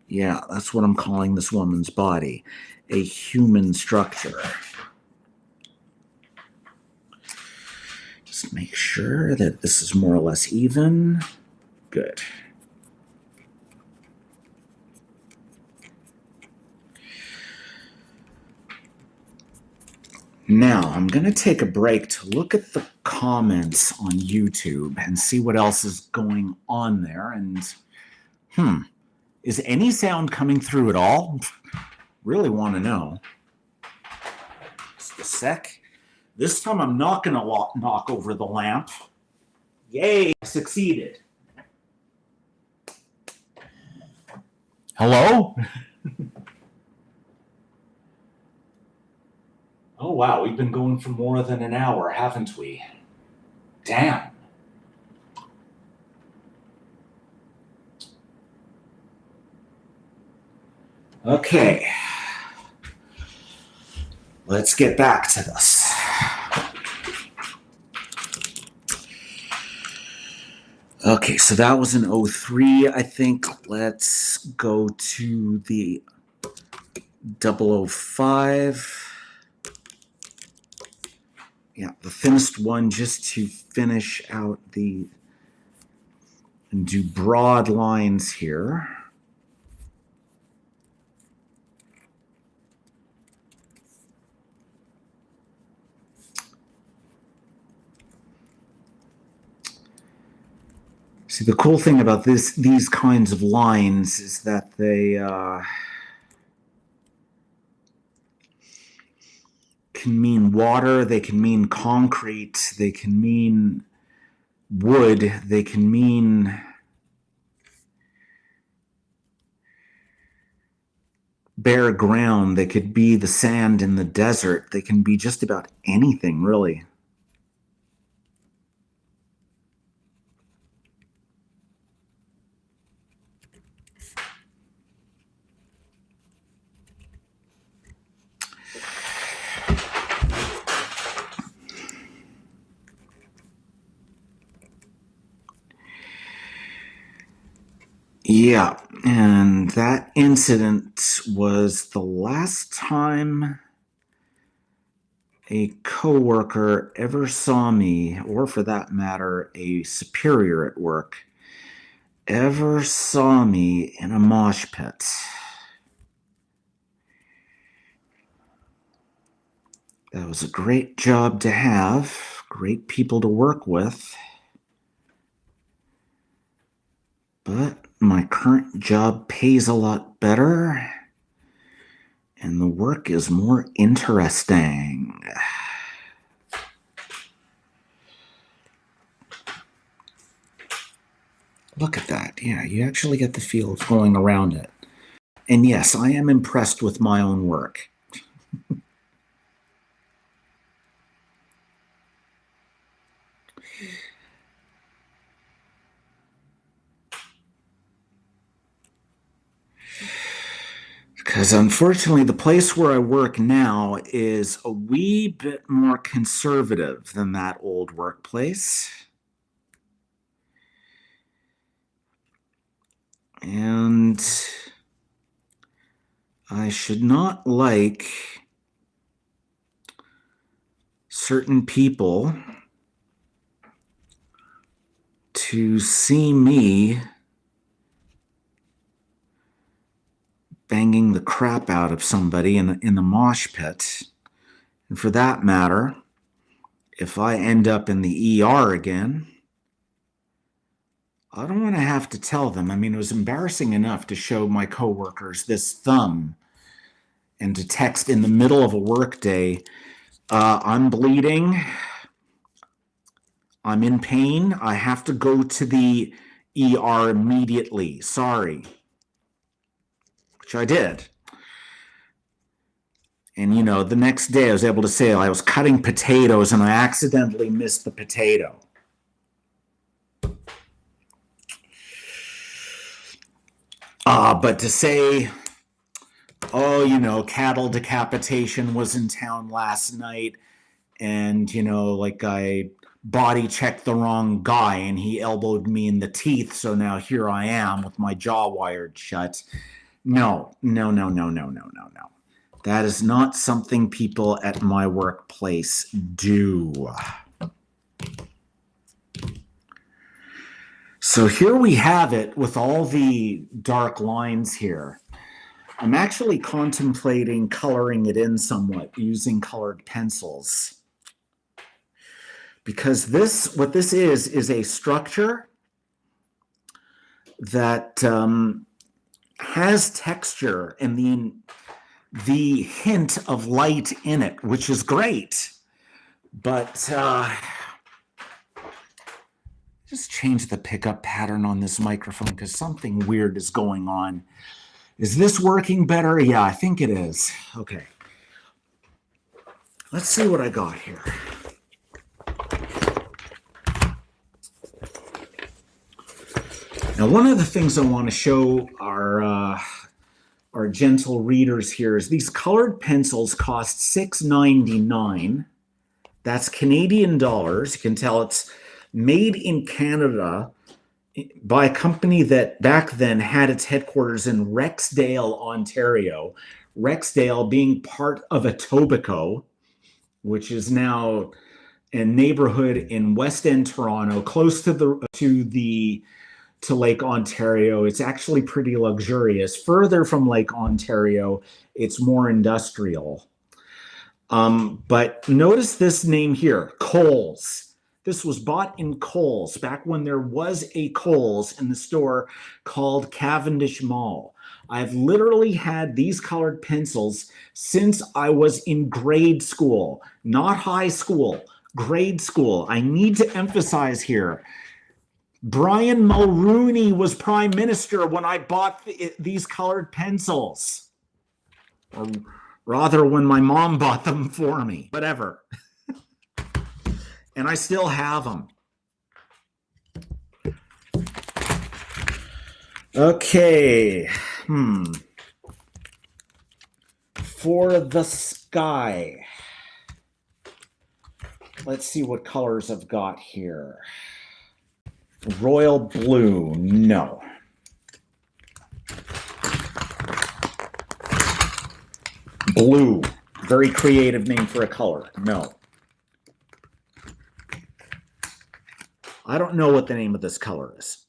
[SPEAKER 1] Yeah, that's what I'm calling this woman's body, a human structure. Just make sure that this is more or less even. Good. Now, I'm going to take a break to look at the comments on YouTube and see what else is going on there. And, is any sound coming through at all? Really want to know. Just a sec. This time I'm not going to knock over the lamp. Yay, I succeeded. Hello? Oh, wow, we've been going for more than an hour, haven't we? Damn. Okay. Let's get back to this. Okay, so that was an 03, I think. Let's go to the 005. Yeah, the thinnest one, just to finish out and do broad lines here. See, the cool thing about these kinds of lines is that they can mean water, they can mean concrete, they can mean wood, they can mean bare ground, they could be the sand in the desert, they can be just about anything, really. Yeah, and that incident was the last time a coworker ever saw me, or for that matter, a superior at work, ever saw me in a mosh pit. That was a great job to have, great people to work with. But my current job pays a lot better, and the work is more interesting. Look at that. Yeah, you actually get the feel of going around it. And yes, I am impressed with my own work. Because unfortunately, the place where I work now is a wee bit more conservative than that old workplace. And I should not like certain people to see me banging the crap out of somebody in the mosh pit. And for that matter, if I end up in the ER again, I don't want to have to tell them. I mean, it was embarrassing enough to show my coworkers this thumb and to text in the middle of a workday, I'm bleeding, I'm in pain, I have to go to the ER immediately. Sorry. Which I did. And, you know, the next day I was able to say I was cutting potatoes and I accidentally missed the potato. But to say, oh, you know, cattle decapitation was in town last night and, you know, like I body checked the wrong guy and he elbowed me in the teeth, so now here I am with my jaw wired shut. No. That is not something people at my workplace do. So here we have it with all the dark lines here. I'm actually contemplating coloring it in somewhat using colored pencils. Because what this is a structure that has texture and the hint of light in it, which is great. But just change the pickup pattern on this microphone because something weird is going on. Is this working better? Yeah, I think it is. Okay. Let's see what I got here. Now, one of the things I want to show our gentle readers here is these colored pencils cost $6.99. That's Canadian dollars. You can tell it's made in Canada by a company that back then had its headquarters in Rexdale, Ontario. Rexdale being part of Etobicoke, which is now a neighborhood in West End, Toronto, close to Lake Ontario. It's actually pretty luxurious. Further from Lake Ontario, it's more industrial. But notice this name here, Coles. This was bought in Kohl's back when there was a Kohl's in the store called Cavendish Mall. I've literally had these colored pencils since I was in grade school, not high school, grade school. I need to emphasize here. Brian Mulrooney was prime minister when I bought these colored pencils. Or rather, when my mom bought them for me. Whatever. And I still have them. Okay. For the sky. Let's see what colors I've got here. Royal blue, no. Blue, very creative name for a color, no. I don't know what the name of this color is.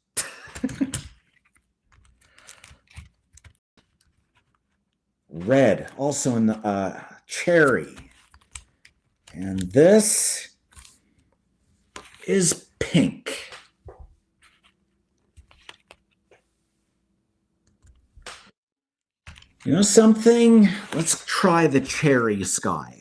[SPEAKER 1] Red, also in the cherry. And this is pink. You know something? Let's try the cherry sky.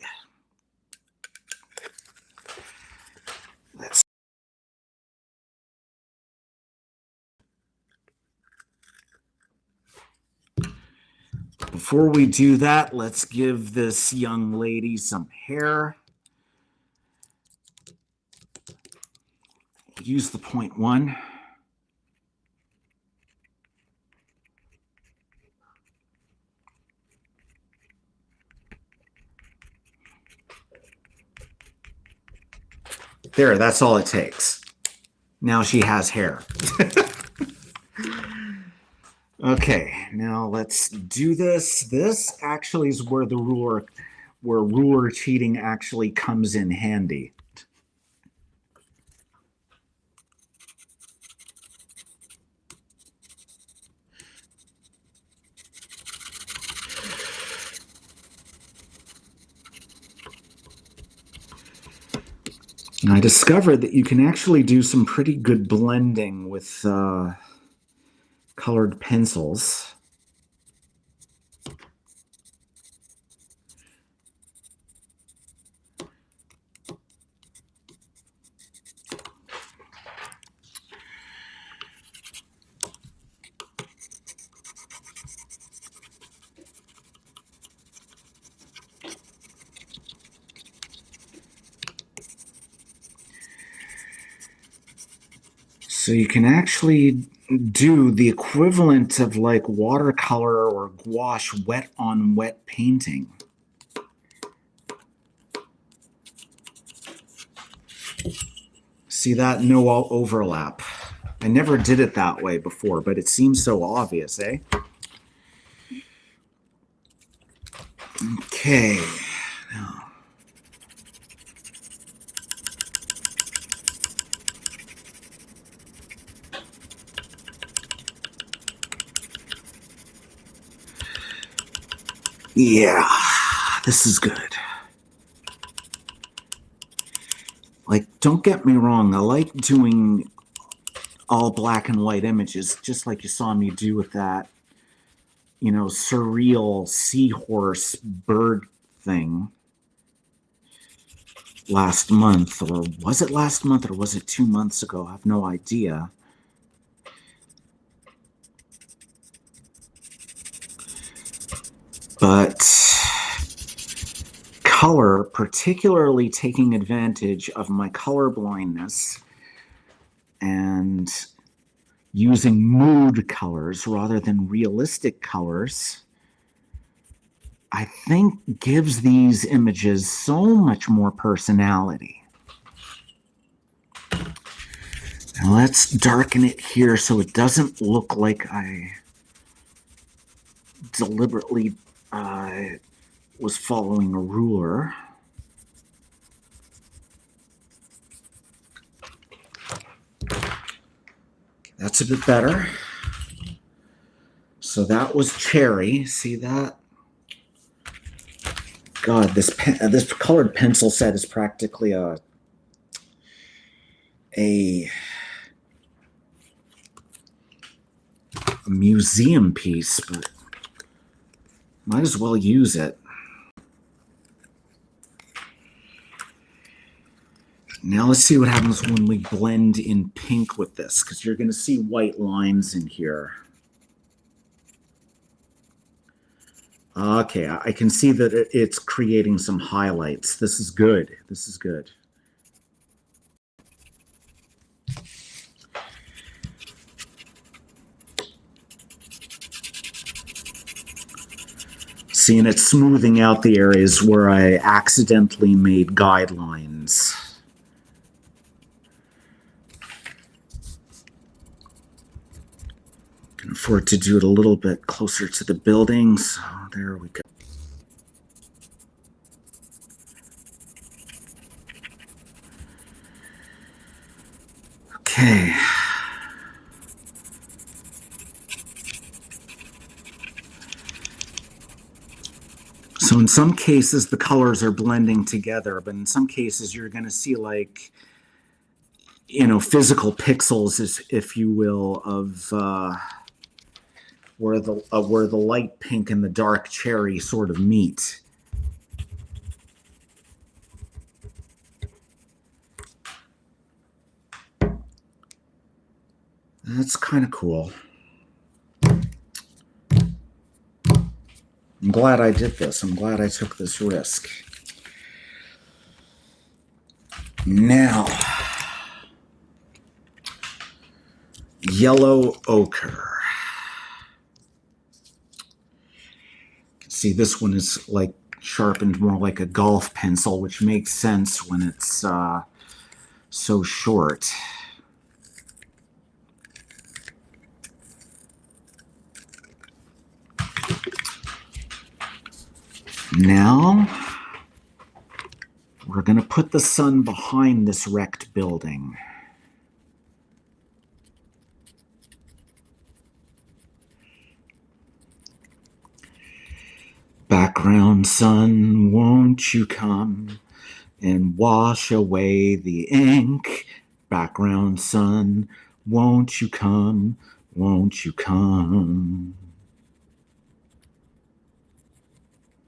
[SPEAKER 1] Before we do that, let's give this young lady some hair. Use the 0.1. There, that's all it takes. Now she has hair. Okay, now let's do this. This actually is where the ruler cheating actually comes in handy. And I discovered that you can actually do some pretty good blending with colored pencils. So you can actually do the equivalent of like watercolor or gouache wet on wet painting. See that? No overlap. I never did it that way before, but it seems so obvious, eh? Okay. Now. Yeah, this is good. Like, don't get me wrong, I like doing all black and white images, just like you saw me do with that, you know, surreal seahorse bird thing last month. Or was it last month or was it 2 months ago? I have no idea. But color, particularly taking advantage of my color blindness and using mood colors rather than realistic colors, I think gives these images so much more personality. Now let's darken it here so it doesn't look like I deliberately was following a ruler. That's a bit better. So that was cherry. See that? God, this colored pencil set is practically a a museum piece, but might as well use it. Now let's see what happens when we blend in pink with this, because you're going to see white lines in here. Okay, I can see that it's creating some highlights. This is good. This is good. See, and it's smoothing out the areas where I accidentally made guidelines. Can afford to do it a little bit closer to the building, so there we go. Okay. So in some cases, the colors are blending together, but in some cases, you're going to see like, you know, physical pixels, if you will, of where the light pink and the dark cherry sort of meet. That's kind of cool. I'm glad I did this. I'm glad I took this risk. Now, yellow ochre. See, this one is like sharpened more like a golf pencil, which makes sense when it's so short. Now, we're going to put the sun behind this wrecked building. Background sun, won't you come and wash away the ink? Background sun, won't you come, won't you come?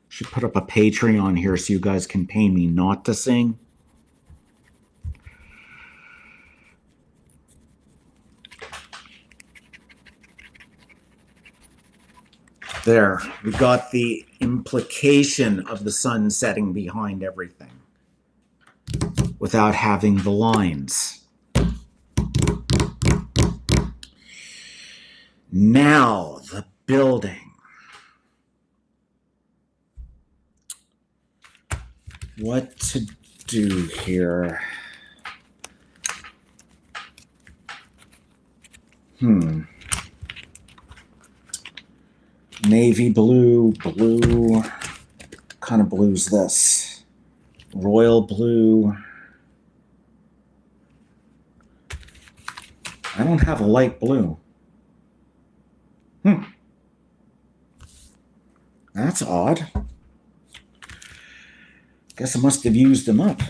[SPEAKER 1] Should put up a Patreon here so you guys can pay me not to sing. There, we got the implication of the sun setting behind everything without having the lines. Now, the building. What to do here? Navy blue, blue. What kind of blue is this? Royal blue. I don't have a light blue. That's odd. Guess I must have used them up.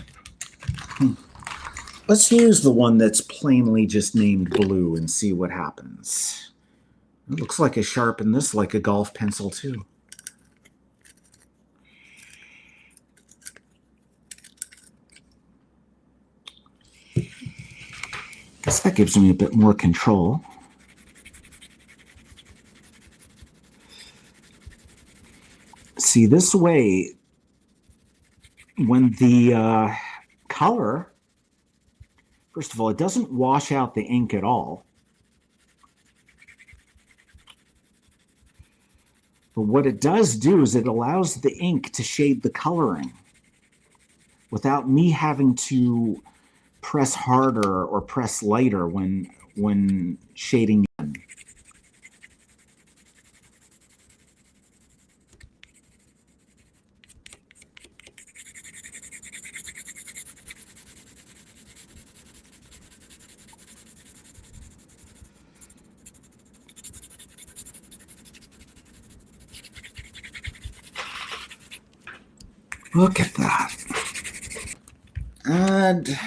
[SPEAKER 1] Let's use the one that's plainly just named blue and see what happens. It looks like I sharpened this like a golf pencil too. Guess that gives me a bit more control. See, this way, when the color, first of all, it doesn't wash out the ink at all. But what it does do is it allows the ink to shade the coloring without me having to press harder or press lighter when shading in. Look at that. Add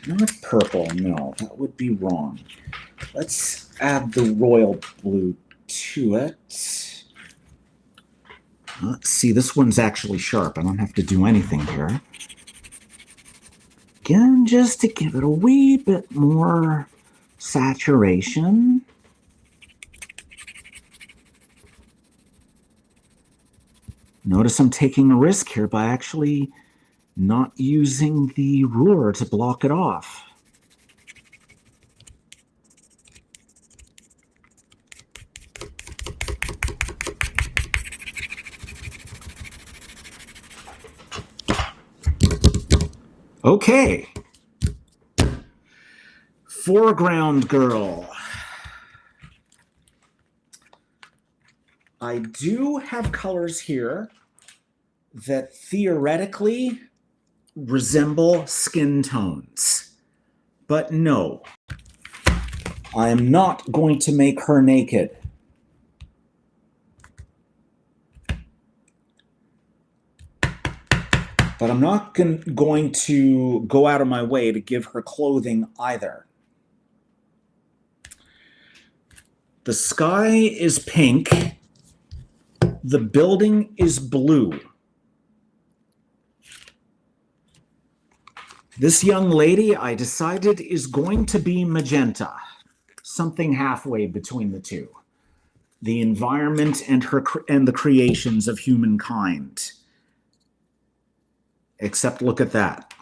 [SPEAKER 1] Not purple, no, that would be wrong. Let's add the royal blue to it. See, this one's actually sharp. I don't have to do anything here. Again, just to give it a wee bit more saturation. Notice I'm taking a risk here by actually not using the ruler to block it off. Okay. Foreground girl. I do have colors here that theoretically resemble skin tones. But no, I am not going to make her naked. But I'm not going to go out of my way to give her clothing either. The sky is pink. The building is blue. This young lady, I decided, is going to be magenta. Something halfway between the two. The environment and the creations of humankind. Except look at that.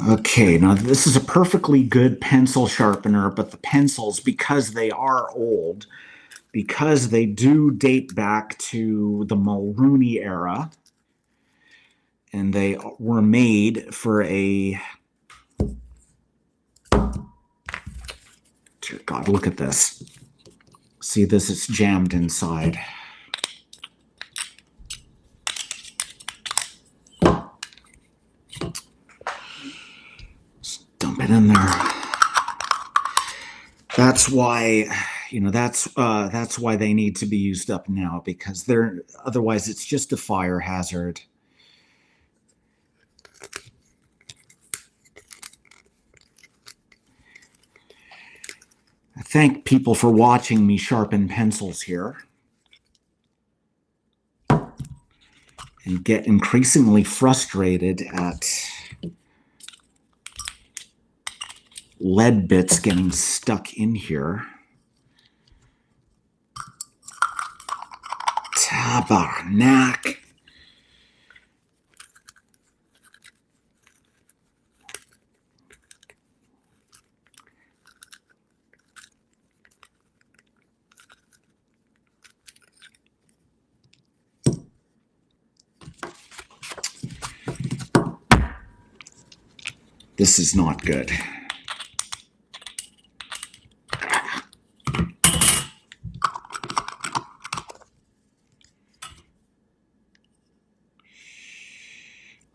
[SPEAKER 1] Okay, now this is a perfectly good pencil sharpener, but the pencils, because they are old, because they do date back to the Mulrooney era, and they were made for a... Dear God, look at this. See this? It's jammed inside. Just dump it in there. That's why, that's why they need to be used up now, because otherwise it's just a fire hazard. I thank people for watching me sharpen pencils here. And get increasingly frustrated at lead bits getting stuck in here. Tabarnak. This is not good.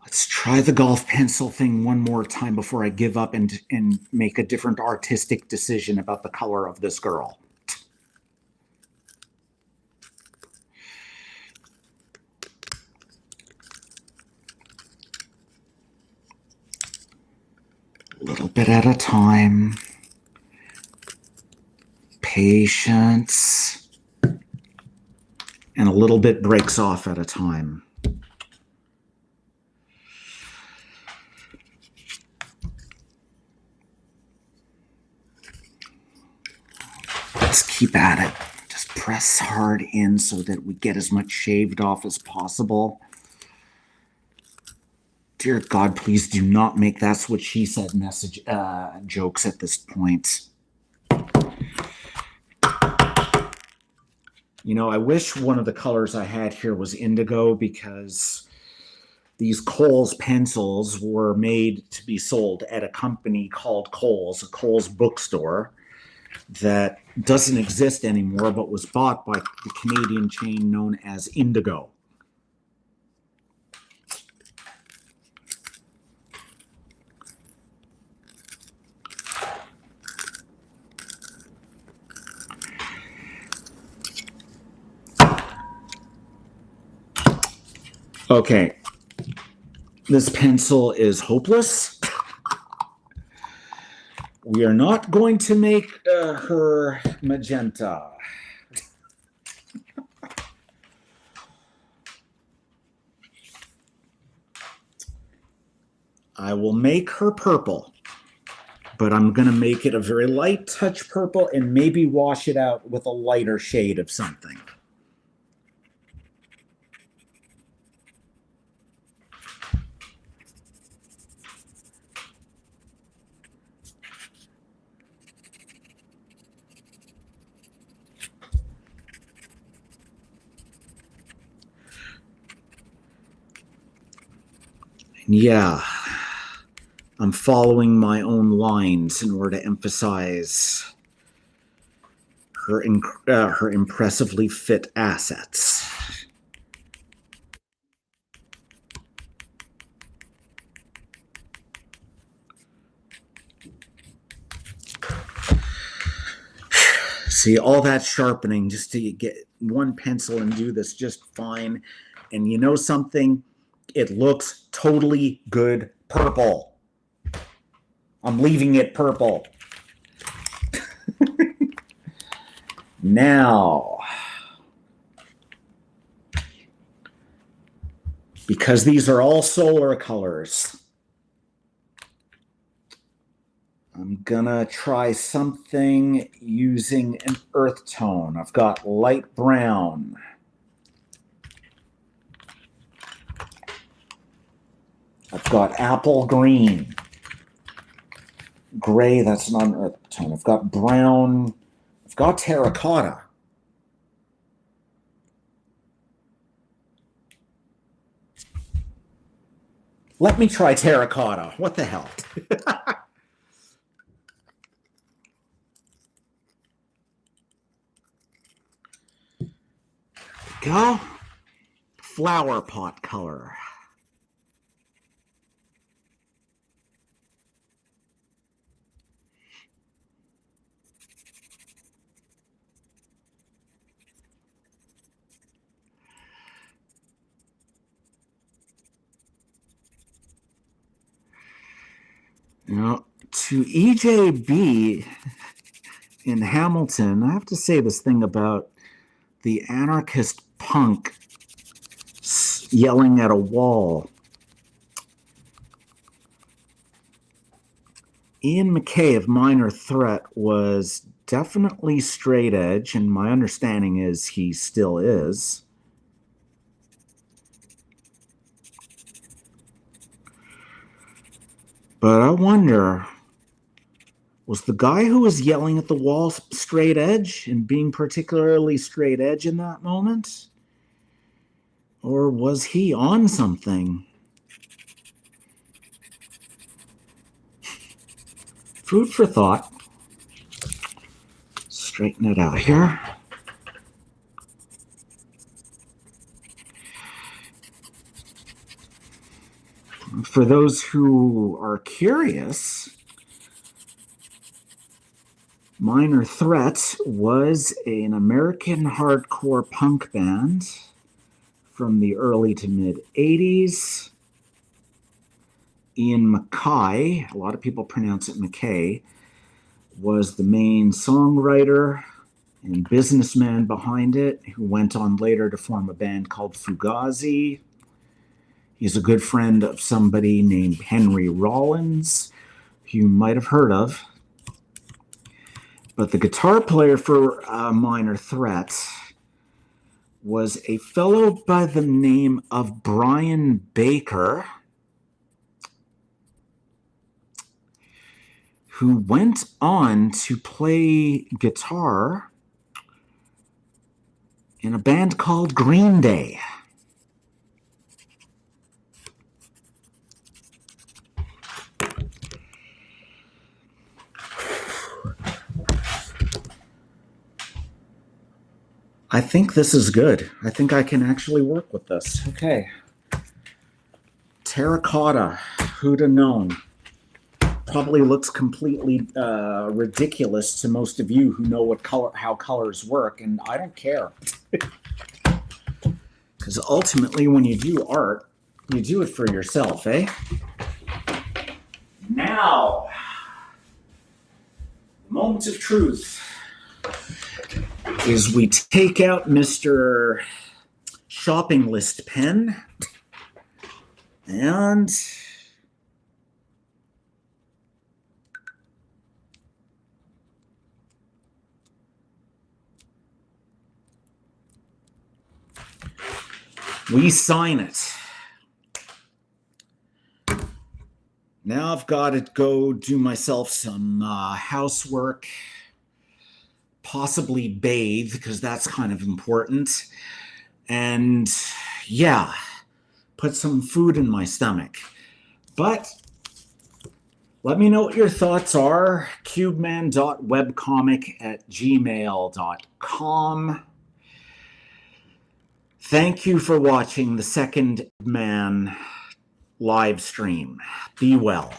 [SPEAKER 1] Let's try the golf pencil thing one more time before I give up and make a different artistic decision about the color of this girl. A little bit at a time. Patience. And a little bit breaks off at a time. Let's keep at it. Just press hard in so that we get as much shaved off as possible. Dear God, please do not make that's what she said message jokes at this point. You know, I wish one of the colors I had here was indigo, because these Kohl's pencils were made to be sold at a company called Kohl's, a Kohl's bookstore that doesn't exist anymore, but was bought by the Canadian chain known as Indigo. Okay. This pencil is hopeless. We are not going to make her magenta. I will make her purple, but I'm going to make it a very light touch purple and maybe wash it out with a lighter shade of something. Yeah, I'm following my own lines in order to emphasize her impressively fit assets. See, all that sharpening just to get one pencil and do this just fine. And you know something? It looks totally good purple. I'm leaving it purple. Now, because these are all solar colors, I'm gonna try something using an earth tone. I've got light brown. I've got apple green. Gray, that's not an earth tone. I've got brown. I've got terracotta. Let me try terracotta. What the hell? Go. Flower pot color. Now, to EJB in Hamilton, I have to say this thing about the anarchist punk yelling at a wall. Ian MacKaye of Minor Threat was definitely straight edge, and my understanding is he still is. But I wonder, was the guy who was yelling at the wall straight edge and being particularly straight edge in that moment? Or was he on something? Food for thought. Straighten it out here. For those who are curious, Minor Threat was an American hardcore punk band from the early to mid 80s. Ian MacKaye, a lot of people pronounce it MacKaye, was the main songwriter and businessman behind it, who went on later to form a band called Fugazi. He's a good friend of somebody named Henry Rollins, who you might have heard of. But the guitar player for Minor Threat was a fellow by the name of Brian Baker, who went on to play guitar in a band called Green Day. I think this is good. I think I can actually work with this. Okay. Terracotta. Who'd have known? Probably looks completely ridiculous to most of you who know how colors work, and I don't care. Because Because ultimately, when you do art, you do it for yourself, eh? Now, moment of truth is we take out Mr. Shopping List pen and we sign it. Now I've got to go do myself some housework, possibly bathe, because that's kind of important. And yeah, put some food in my stomach. But let me know what your thoughts are. cubeman.webcomic@gmail.com. Thank you for watching the Second Man live stream. Be well.